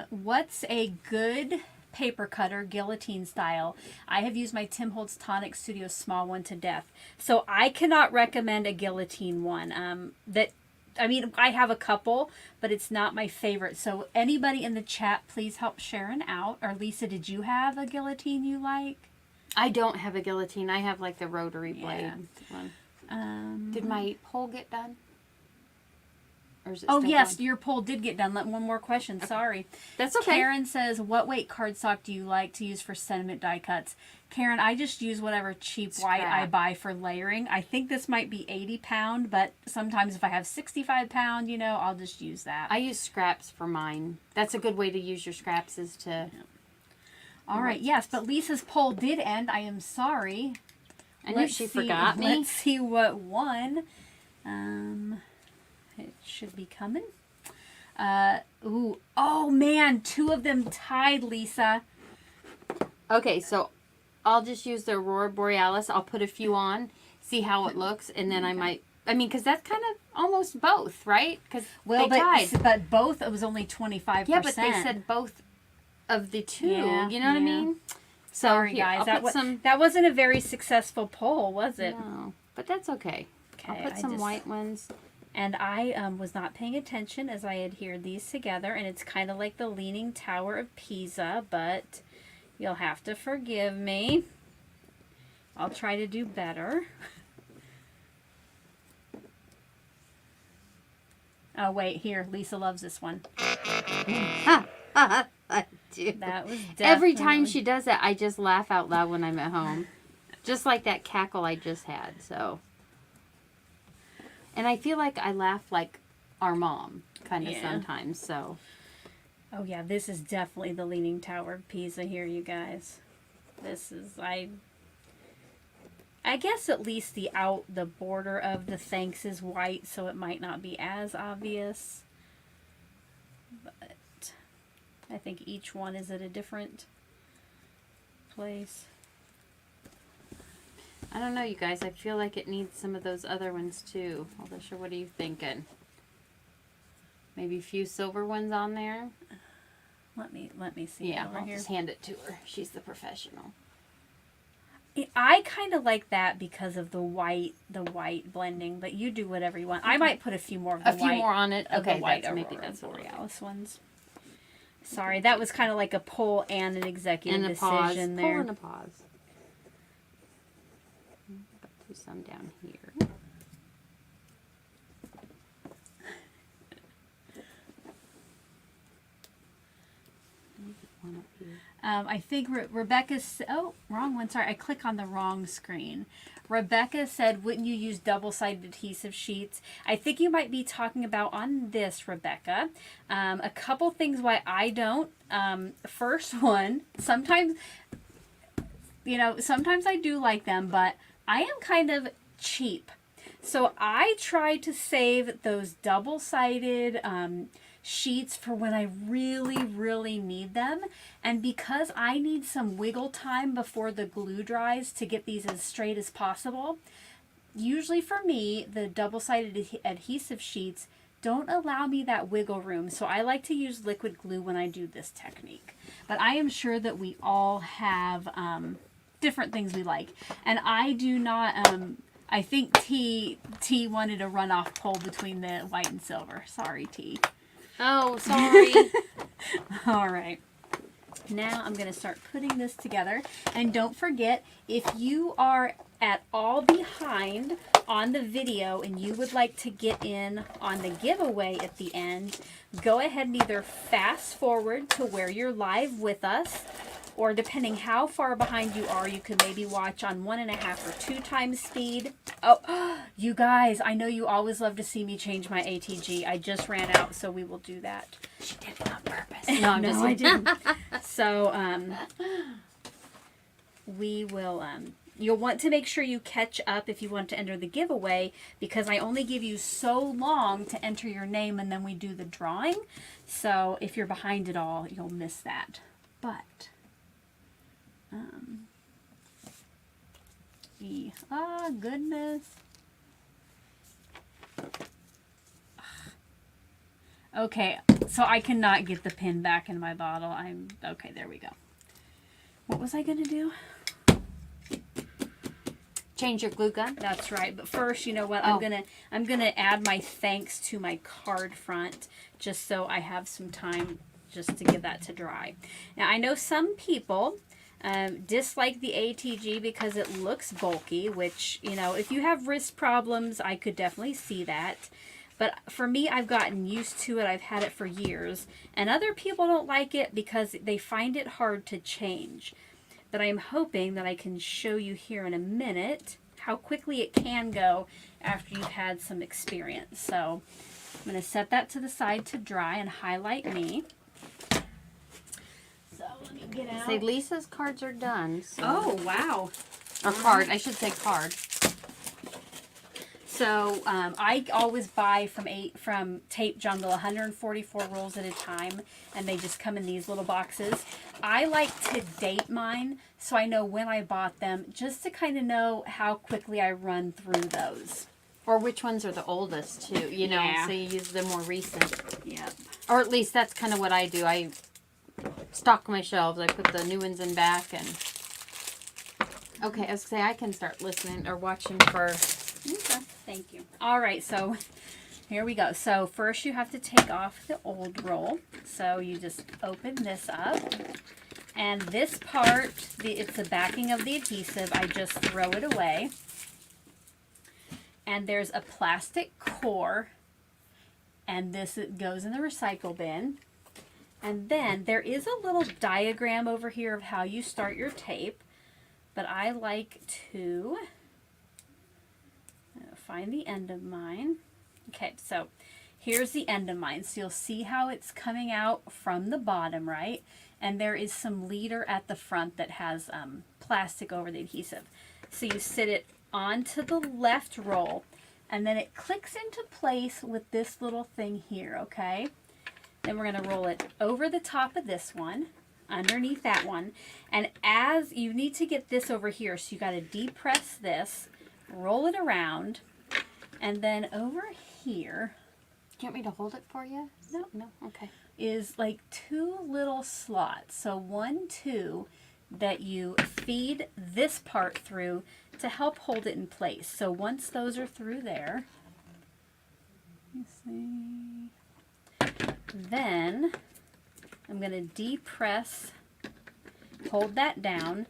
What's a good paper cutter, guillotine style? I have used my Tim Holtz Tonic Studio small one to death. So I cannot recommend a guillotine one. I mean, I have a couple, but it's not my favorite. So anybody in the chat, please help Sharon out. Or Lisa, did you have a guillotine you like? I don't have a guillotine. I have like the rotary blade one. Did my poll get done? Or is it Oh, still yes, going? your poll did get done. One more question. Okay. Sorry. That's okay. Karen says, what weight cardstock do you like to use for sentiment die cuts? Karen, I just use whatever cheap white I buy for layering. I think this might be 80 pound, but sometimes if I have 65 pound, you know, I'll just use that. I use scraps for mine. That's a good way to use your scraps is to... Yeah. All right, yes, but Lisa's poll did end. I am sorry. I knew she forgot me. Let's see what won. It should be coming. Ooh, oh man, 2 of them tied, Lisa. Okay, so I'll just use the Aurora Borealis. I'll put a few on, see how it looks, and then I might... I mean, because that's kind of almost both, right? Because they tied. But both, it was only 25%. Yeah, but they said both of the 2. Yeah, you know what I mean? So, sorry, here, guys. That wasn't a very successful poll, was it? No, but that's okay. Okay, I'll put some white ones. And I was not paying attention as I adhered these together, and it's kind of like the Leaning Tower of Pisa, but you'll have to forgive me. I'll try to do better. Oh, wait, here, Lisa loves this one. I do. That was definitely... Every time she does that, I just laugh out loud when I'm at home. Just like that cackle I just had, so. And I feel like I laugh like our mom, kind of sometimes, so. Oh, yeah, this is definitely the Leaning Tower of Pisa here, you guys. This is, I guess at least the border of the thanks is white, so it might not be as obvious. But I think each one is at a different place. I don't know, you guys. I feel like it needs some of those other ones, too. Alicia, what are you thinking? Maybe a few silver ones on there? Let me see. Yeah, over I'll here. just hand it to her. She's the professional. I kind of like that because of the white blending, but you do whatever you want. I might put a few more of the white. A few more on it? Okay, white maybe that's what Borealis ones. Sorry, that was kind of like a pull and an executive decision there. Pull and a pause. Got do some down here. One up here. I think Rebecca's... Oh, wrong one. Sorry, I click on the wrong screen. Rebecca said, wouldn't you use double-sided adhesive sheets? I think you might be talking about on this, Rebecca. A couple things why I don't. First one, sometimes I do like them, but I am kind of cheap. So I try to save those double-sided sheets for when I really, really need them. And because I need some wiggle time before the glue dries to get these as straight as possible, usually for me, the double-sided adhesive sheets don't allow me that wiggle room. So I like to use liquid glue when I do this technique. But I am sure that we all have different things we like. And I do not... I think T wanted a runoff pull between the white and silver. Sorry, T. Oh, sorry. All right. Now I'm going to start putting this together. And don't forget, if you are at all behind on the video and you would like to get in on the giveaway at the end, go ahead and either fast forward to where you're live with us, or depending how far behind you are, you could maybe watch on 1.5 or 2 times speed. Oh, you guys, I know you always love to see me change my ATG. I just ran out, so we will do that. She did it on purpose. No, No, I didn't. So, we will, you'll want to make sure you catch up if you want to enter the giveaway, because I only give you so long to enter your name and then we do the drawing. So if you're behind it all, you'll miss that. But... goodness. Okay, so I cannot get the pin back in my bottle. Okay, there we go. What was I gonna do? Change your glue gun? That's right. But first, you know what? I'm gonna add my thanks to my card front, just so I have some time just to give that to dry. Now, I know some people dislike the ATG because it looks bulky, which, you know, if you have wrist problems, I could definitely see that. But for me, I've gotten used to it. I've had it for years. And other people don't like it because they find it hard to change. But I'm hoping that I can show you here in a minute how quickly it can go after you've had some experience. So I'm going to set that to the side to dry and highlight me. So let me get out. Say Lisa's cards are done. So. Oh, wow. Or card. I should say card. So I always buy from Tape Jungle 144 rolls at a time, and they just come in these little boxes. I like to date mine so I know when I bought them, just to kind of know how quickly I run through those. Or which ones are the oldest, too, you know, Yeah. so you use the more recent. Yep. Or at least that's kind of what I do. I stock my shelves. I put the new ones in back and... Okay, I was going to say I can start listening or watching for... Okay, thank you. All right, so Here we go. So first you have to take off the old roll. So you just open this up. And this part, it's the backing of the adhesive. I just throw it away. And there's a plastic core. And this goes in the recycle bin. And then there is a little diagram over here of how you start your tape. But I like to find the end of mine. Okay, so here's the end of mine. So you'll see how it's coming out from the bottom, right? And there is some leader at the front that has plastic over the adhesive. So you sit it onto the left roll, and then it clicks into place with this little thing here, okay? Then we're going to roll it over the top of this one, underneath that one. And as you need to get this over here, so you got to depress this, roll it around, and then over here, Do you want me to hold it for you? No. No? Okay. is like two little slots. So 1, 2 that you feed this part through to help hold it in place. So once those are through there, you see, then I'm going to depress, hold that down,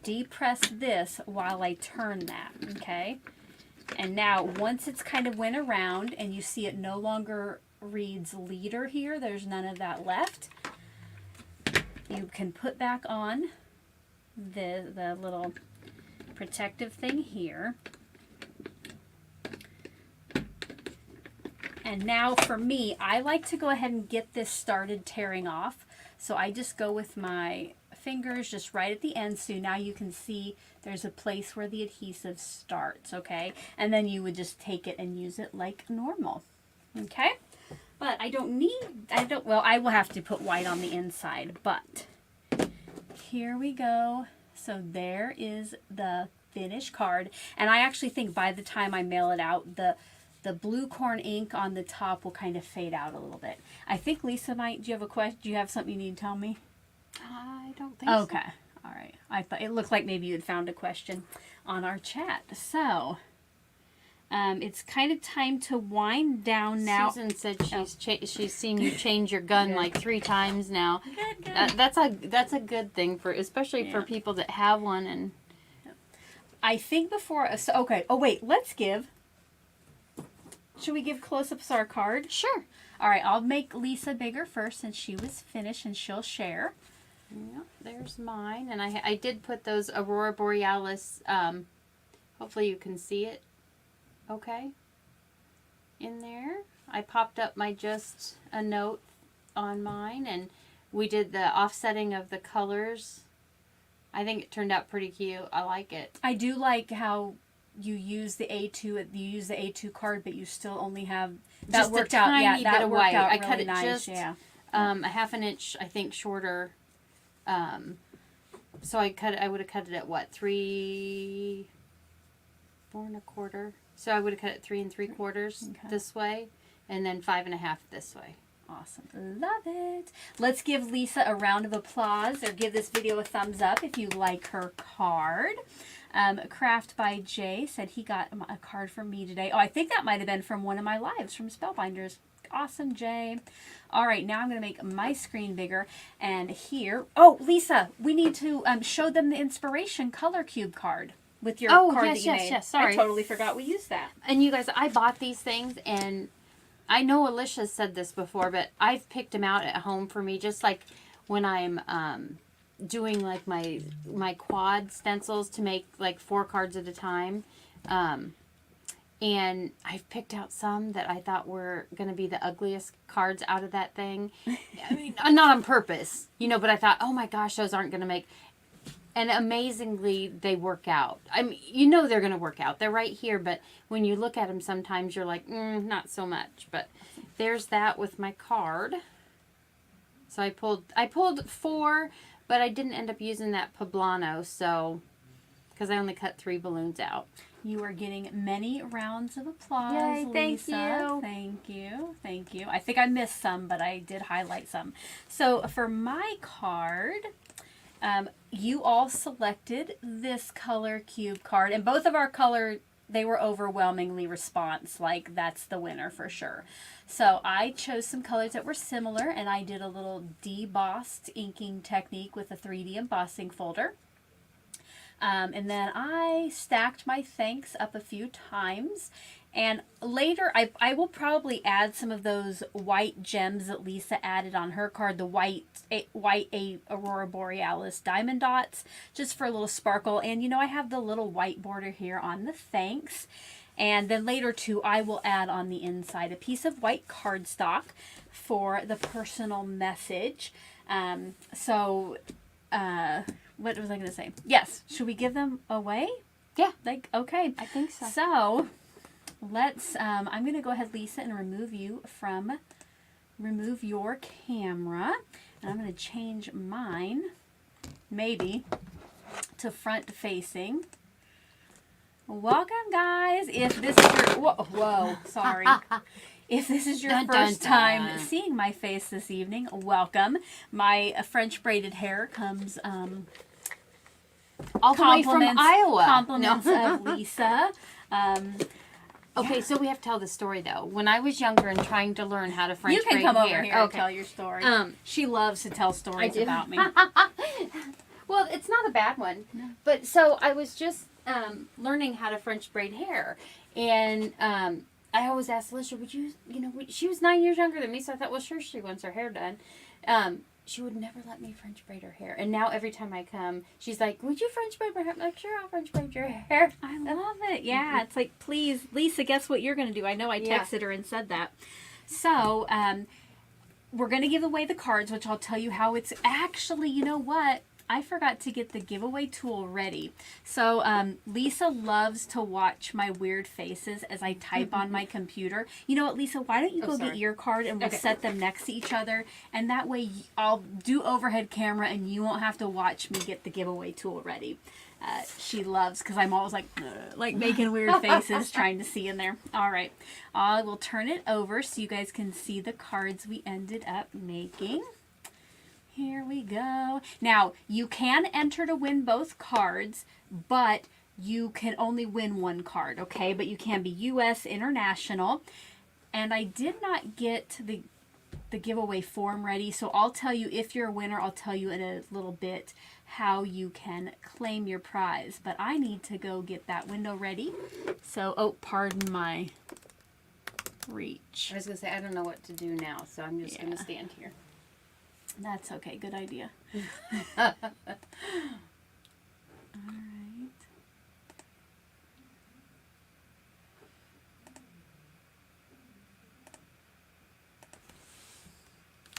depress this while I turn that, okay? And now once it's kind of went around and you see it no longer reads leader here, there's none of that left, you can put back on the little protective thing here. And now for me, I like to go ahead and get this started tearing off. So I just go with my fingers just right at the end. So now you can see there's a place where the adhesive starts, okay? And then you would just take it and use it like normal, okay? But I will have to put white on the inside, but here we go. So there is the finished card. And I actually think by the time I mail it out, the blue corn ink on the top will kind of fade out a little bit. I think Lisa might, do you have a question? Do you have something you need to tell me? I don't think so. Okay. All right. I thought it looked like maybe you had found a question on our chat. So, it's kind of time to wind down now. Susan said she's seen you change your gun like 3 times now. Good. That's a good thing for, especially for people that have one. And I think before, so, okay. Oh wait, let's give. Should we give close-ups our card? Sure. All right, I'll make Lisa bigger first since she was finished and she'll share. Yep, there's mine. And I did put those Aurora Borealis, hopefully you can see it okay in there. I popped up my just a note on mine, and we did the offsetting of the colors. I think it turned out pretty cute. I like it. I do like how you use the A2 card, but you still only have that Just worked a out. tiny Yeah, bit that of worked white. out I really cut it nice. just Yeah. a half an inch, I think, shorter. So I would have cut it at what, 3, 4 1/4. So I would have cut it 3 3/4 this way, and then 5 1/2 this way. Awesome. Love it. Let's give Lisa a round of applause, or give this video a thumbs up if you like her card. Craft by Jay said he got a card from me today. Oh, I think that might have been from one of my lives from Spellbinders. Awesome, Jay. All right, now I'm going to make my screen bigger. And here, oh, Lisa, we need to show them the inspiration color cube card with your card that you made. Yes, sorry. I totally forgot we used that. And you guys, I bought these things, and I know Alicia said this before, but I've picked them out at home for me, just like when I'm doing like my quad stencils to make like 4 cards at a time. And I've picked out some that I thought were going to be the ugliest cards out of that thing. I mean, not on purpose, but I thought, oh my gosh, those aren't going to make. And amazingly, they work out. I mean, they're going to work out. They're right here, but when you look at them, sometimes you're like, not so much. But there's that with my card. So I pulled 4, but I didn't end up using that poblano, so because I only cut 3 balloons out. You are getting many rounds of applause, Yay, thank Lisa. you. Thank you. Thank you. I think I missed some, but I did highlight some. So for my card, you all selected this color cube card, and both of our color they were overwhelmingly response, like that's the winner for sure. So I chose some colors that were similar, and I did a little debossed inking technique with a 3D embossing folder. And then I stacked my thanks up a few times. And later, I will probably add some of those white gems that Lisa added on her card, the white Aurora Borealis diamond dots, just for a little sparkle. And, you know, I have the little white border here on the thanks. And then later, too, I will add on the inside a piece of white cardstock for the personal message. What was I going to say? Yes. Should we give them away? Yeah. Like, okay. I think so. So, let's, I'm going to go ahead, Lisa, and remove your camera. And I'm going to change mine, maybe, to front facing. Welcome, guys. If this is your, whoa, sorry. If this is your first time seeing my face this evening, welcome. My French braided hair comes, all the way from Iowa. Compliments of Lisa. Okay, so we have to tell the story though. When I was younger and trying to learn how to French braid hair. You can come over here and tell your story. She loves to tell stories about me. Well, it's not a bad one. No. But so I was just learning how to French braid hair. And I always asked Alicia, would you, she was 9 years younger than me, so I thought, well, sure, she wants her hair done. She would never let me French braid her hair. And now every time I come, she's like, would you French braid my hair? I'm like, sure, I'll French braid your hair. I love it. Yeah, it's like, please, Lisa, guess what you're going to do? I know I texted her and said that. So, we're going to give away the cards, which I'll tell you how it's actually, you know what? I forgot to get the giveaway tool ready. So, Lisa loves to watch my weird faces as I type on my computer. You know what, Lisa? Why don't you go get your card and we'll set them next to each other. And that way I'll do overhead camera and you won't have to watch me get the giveaway tool ready. She loves, because I'm always like making weird faces trying to see in there. All right. I will turn it over so you guys can see the cards we ended up making. Here we go. Now, you can enter to win both cards, but you can only win one card, okay? But you can be U.S. international. And I did not get the giveaway form ready, so I'll tell you, if you're a winner, I'll tell you in a little bit how you can claim your prize. But I need to go get that window ready. So, pardon my reach. I was going to say, I don't know what to do now, so I'm just going to stand here. That's okay. Good idea. All right.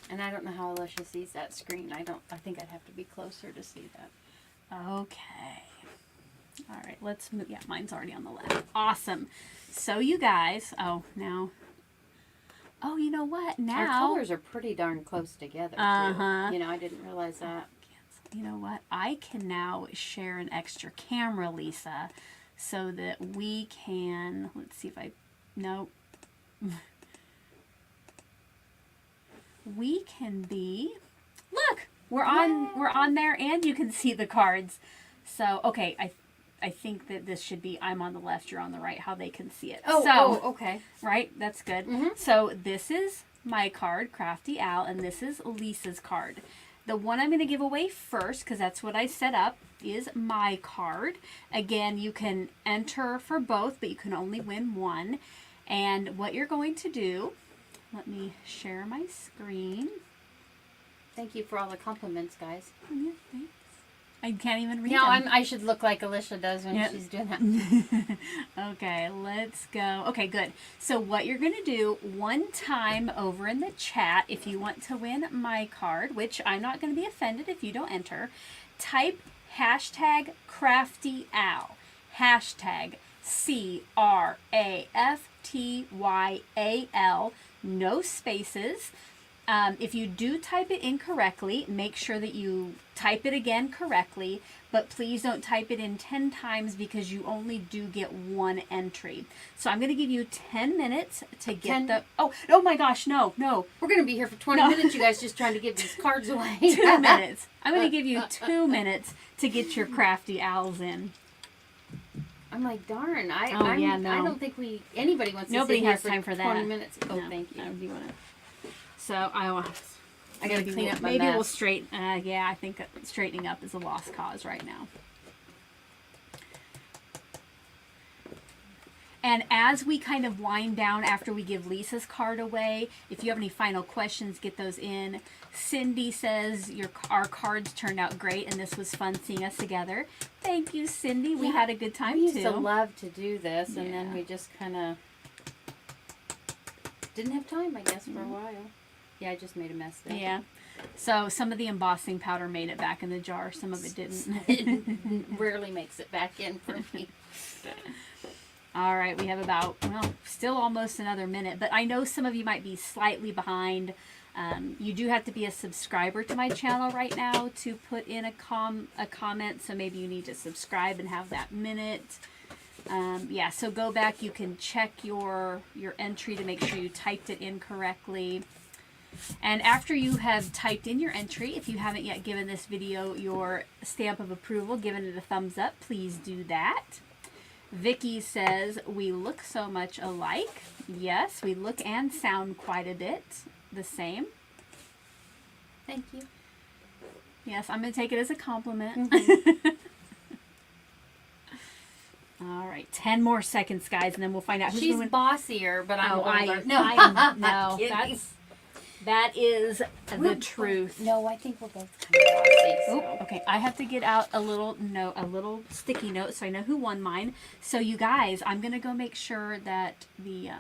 And I don't know how Alicia sees that screen. I think I'd have to be closer to see that. Okay. All right. Let's move. Yeah, mine's already on the left. Awesome. So you guys, you know what? Now our colors are pretty darn close together. Too. I didn't realize that. You know what? I can now share an extra camera, Lisa, so that we can. Let's see if no. We can be. Look, we're on there, and you can see the cards. So okay, I think that this should be, I'm on the left, you're on the right, how they can see it. Okay. Right? That's good. Mm-hmm. So this is my card, Crafty Al, and this is Lisa's card. The one I'm going to give away first, because that's what I set up, is my card. Again, you can enter for both, but you can only win one. And what you're going to do, let me share my screen. Thank you for all the compliments, guys. Yeah, thanks. I can't even read them. I should look like Alicia does when she's doing that. Okay, let's go. Okay, good. So what you're going to do one time over in the chat, if you want to win my card, which I'm not going to be offended if you don't enter, type hashtag CraftyAl. Hashtag CRAFTYAL. No spaces. If you do type it incorrectly, make sure that you type it again correctly, but please don't type it in 10 times because you only do get one entry. So I'm going to give you 10 minutes to get the... Oh my gosh, no. We're going to be here for 20 minutes, you guys, just trying to give these cards away. 2 minutes. I'm going to give you 2 minutes to get your Crafty Owls in. I'm like, darn. I don't think anybody wants Nobody to sit has here time for 20 that. minutes. Oh, No, thank you. no, do you wanna? So I gotta clean up my maybe we'll mess. straighten. Yeah, I think straightening up is a lost cause right now. And as we kind of wind down after we give Lisa's card away, if you have any final questions, get those in. Cindy says our cards turned out great and this was fun seeing us together. Thank you, Cindy. We had a good time We used too. to love to do this, and then Yeah. we just kind of didn't have time, I guess, for a while. Yeah, I just made a mess there. Yeah. So some of the embossing powder made it back in the jar. Some of it didn't. It rarely makes it back in for me. All right, we have still almost another minute, but I know some of you might be slightly behind. You do have to be a subscriber to my channel right now to put in a comment, so maybe you need to subscribe and have that minute. Yeah, so go back. You can check your entry to make sure you typed it in correctly. And after you have typed in your entry, if you haven't yet given this video your stamp of approval, given it a thumbs up, please do that. Vicky says, we look so much alike. Yes, we look and sound quite a bit the same. Thank you. Yes, I'm going to take it as a compliment. All right, 10 more seconds, guys, and then we'll find out who's She's going to win. bossier, but I'm older. No, Kidding. that is the truth. No, I think we're both kind of bossy. Oh, okay. I have to get out a little sticky note so I know who won mine. So you guys, I'm gonna go make sure that the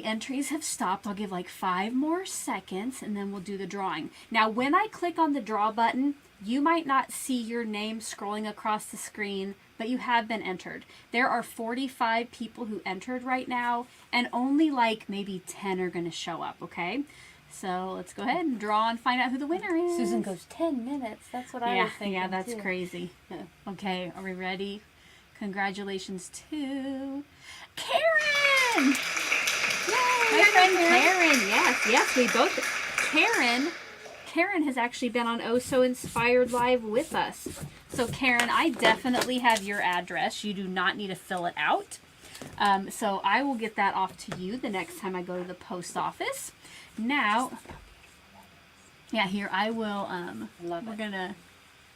entries have stopped. I'll give like 5 more seconds and then we'll do the drawing. Now, when I click on the draw button, you might not see your name scrolling across the screen, but you have been entered. There are 45 people who entered right now, and only like maybe 10 are going to show up, okay? So let's go ahead and draw and find out who the winner is. Susan goes, 10 minutes. That's what I was thinking. Yeah, that's too. crazy. Okay, are we ready? Congratulations to Karen! Yay! My friend Karen. Yes, we both. Karen has actually been on Oh So Inspired Live with us. So Karen, I definitely have your address. You do not need to fill it out. So I will get that off to you the next time I go to the post office. Now, yeah, here I will, we're going to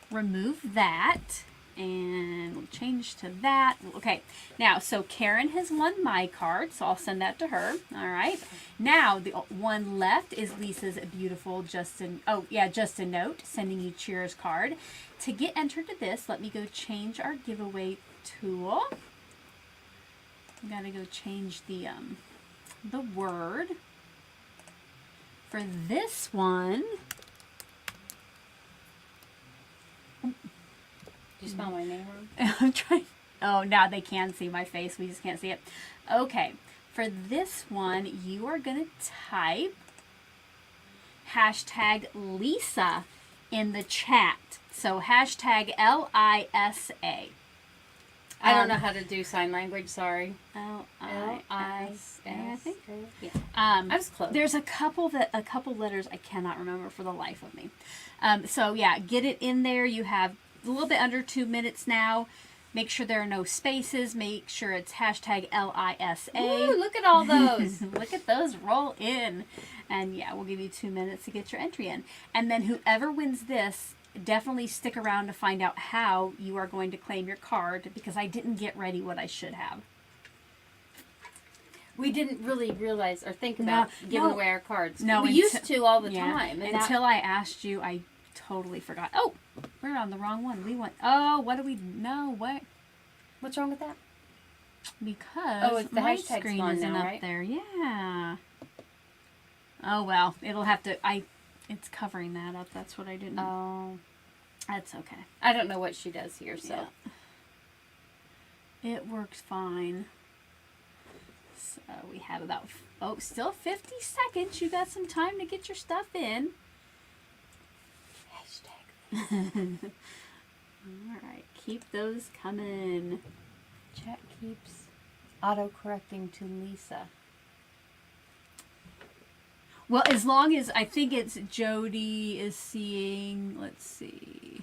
remove that. And we'll change to that. Okay, now, so Karen has won my card, so I'll send that to her. All right. Now, the one left is Lisa's beautiful just a note, sending you cheers card. To get entered to this, let me go change our giveaway tool. We got to go change the word. For this one, Did you spell my name wrong? I'm trying. Oh, now they can see my face. We just can't see it. Okay. For this one, you are going to type hashtag Lisa in the chat. So hashtag L-I-S-A. I don't know how to do sign language. Sorry. L-I-S-A, I think. Yeah. I was close. There's a couple letters I cannot remember for the life of me. So yeah, get it in there. You have a little bit under 2 minutes now. Make sure there are no spaces. Make sure it's hashtag L-I-S-A. Ooh, look at all those. Look at those roll in. And yeah, we'll give you 2 minutes to get your entry in. And then whoever wins this, definitely stick around to find out how you are going to claim your card, because I didn't get ready what I should have. We didn't really realize or think about giving away our cards. No, we used to all the time. And until I asked you, I totally forgot. Oh, we're on the wrong one. We went. Oh, what do we know? What? What's wrong with that? Because it's the my hashtag's screen gone isn't now, up right? there. Yeah. Oh well, it'll have to. It's covering that up. That's what I didn't. Oh, that's okay. I don't know what she does here, so it works fine. So we have about still 50 seconds. You got some time to get your stuff in. hashtag. All right, keep those coming. Chat keeps auto-correcting to Lisa. Well, as long as I think it's Jody is seeing, let's see.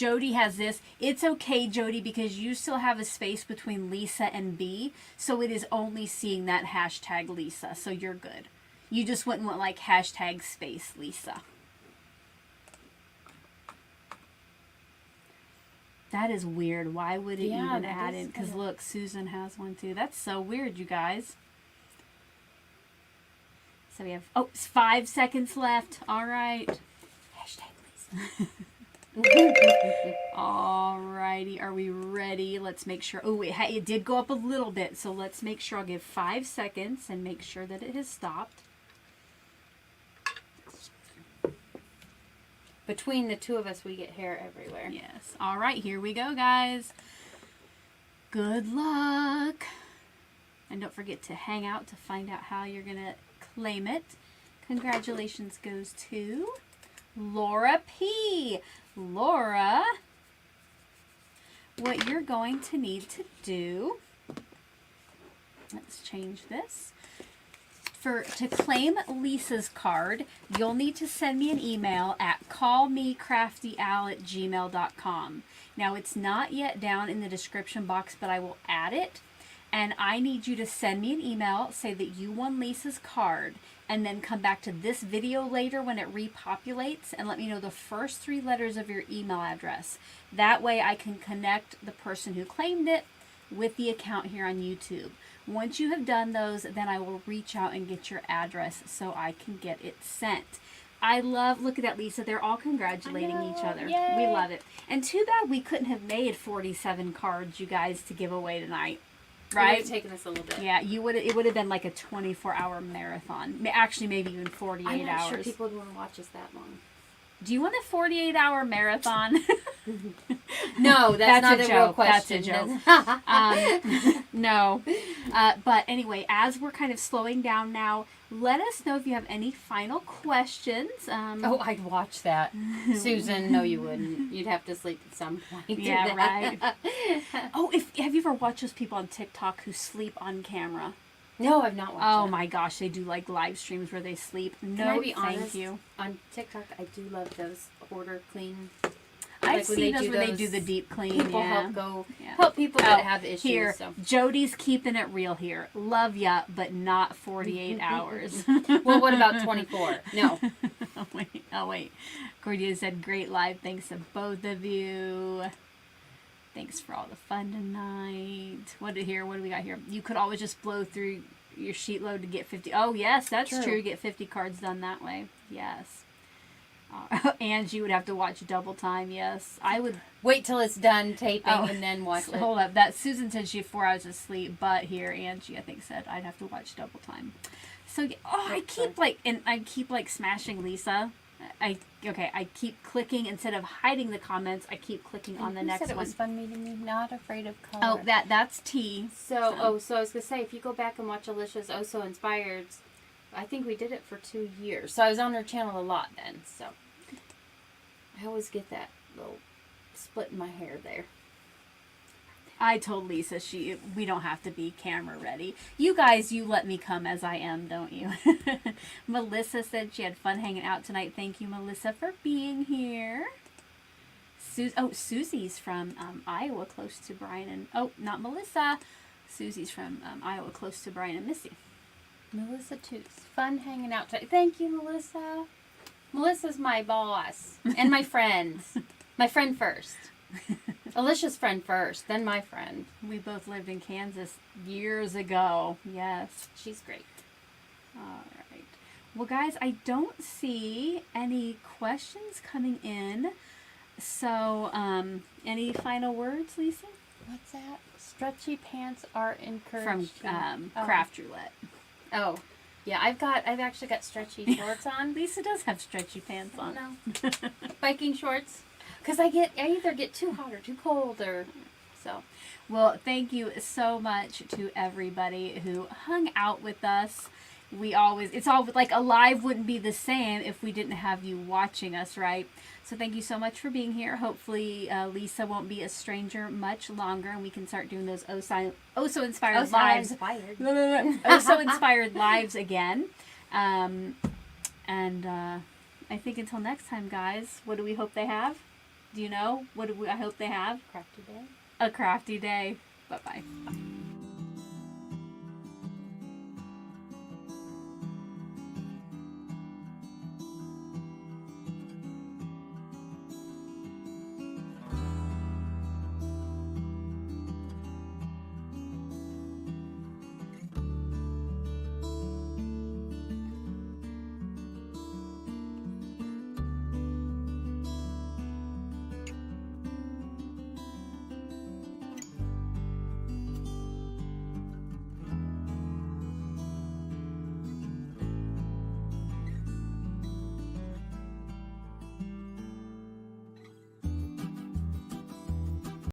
Jody has this. It's okay, Jody, because you still have a space between Lisa and B, so it is only seeing that hashtag Lisa, so you're good. You just wouldn't want like hashtag space Lisa. That is weird. Why would it even add in? Because look, Susan has one too. That's so weird, you guys. So we have, it's 5 seconds left. All right. Hashtag Lisa. All righty. Are we ready? Let's make sure. Oh, it did go up a little bit. So let's make sure. I'll give 5 seconds and make sure that it has stopped. Between the two of us, we get hair everywhere. Yes. All right, here we go, guys. Good luck. And don't forget to hang out to find out how you're going to claim it. Congratulations goes to Laura P. Laura, what you're going to need to do, let's change this. To claim Lisa's card, you'll need to send me an email at callmecraftyal@gmail.com. Now, it's not yet down in the description box, but I will add it. And I need you to send me an email, say that you won Lisa's card, and then come back to this video later when it repopulates and let me know the first 3 letters of your email address. That way I can connect the person who claimed it with the account here on YouTube. Once you have done those, then I will reach out and get your address so I can get it sent. I love, look at that, Lisa. They're all congratulating each other. Yay. We love it. And too bad we couldn't have made 47 cards, you guys, to give away tonight. Right? It would have taken us a little bit. Yeah, it would have been like a 24-hour marathon. Actually, maybe even 48 hours. I'm not sure people would want to watch us that long. Do you want a 48-hour marathon? No, that's not a real question. That's a joke. No. But anyway, as we're kind of slowing down now, let us know if you have any final questions. I'd watch that. Susan, no you wouldn't. You'd have to sleep at some point. Yeah, right. Have you ever watched those people on TikTok who sleep on camera? No, I've not watched Oh that. my gosh, they do like live streams where they sleep. No, Can I be thank honest? you. On TikTok, I do love those hoarder clean. I've seen those where they do the deep clean. People Yeah. help people that have issues. Here, So. Jody's keeping it real here. Love ya, but not 48 hours. Well, what about 24? No. Oh wait. Cordelia said, great live. Thanks to both of you. Thanks for all the fun tonight. What do we got here? You could always just blow through your sheet load to get 50. Oh, yes, that's true. Get 50 cards done that way. Yes. Angie would have to watch double time. Yes, I would wait till it's done taping and then watch it. Hold up. That Susan said she had 4 hours of sleep, but here Angie I think said I'd have to watch double time. So I keep smashing Lisa. I keep clicking instead of hiding the comments. I keep clicking on the next one. It was fun meeting you. Not afraid of color. Oh, that's T. So I was gonna say, if you go back and watch Alicia's Oh So Inspired, I think we did it for 2 years. So I was on her channel a lot then. So I always get that little split in my hair there. I told Lisa we don't have to be camera ready. You guys, you let me come as I am, don't you? Melissa said she had fun hanging out tonight. Thank you, Melissa, for being here. Susie's from Iowa, close to Brian and... Oh, not Melissa. Susie's from Iowa, close to Brian and Missy. Melissa Toots. Fun hanging out tonight. Thank you, Melissa. Melissa's my boss. And my friend. My friend first. Alicia's friend first, then my friend. We both lived in Kansas years ago. Yes. She's great. All right. Well, guys, I don't see any questions coming in. So, any final words, Lisa? What's that? Stretchy pants are encouraged. From Craft Roulette. Oh. Yeah, I've actually got stretchy shorts on. Lisa does have stretchy pants on. No. Biking shorts. Because I either get too hot or too cold or so. Well, thank you so much to everybody who hung out with us. It's all like a live wouldn't be the same if we didn't have you watching us, right? So thank you so much for being here. Hopefully Lisa won't be a stranger much longer and we can start doing those Oh So Inspired lives. Oh So Inspired lives again. And I think until next time, guys, what do we hope they have? Do you know? What do I hope they have? Crafty day. A crafty day. Bye-bye.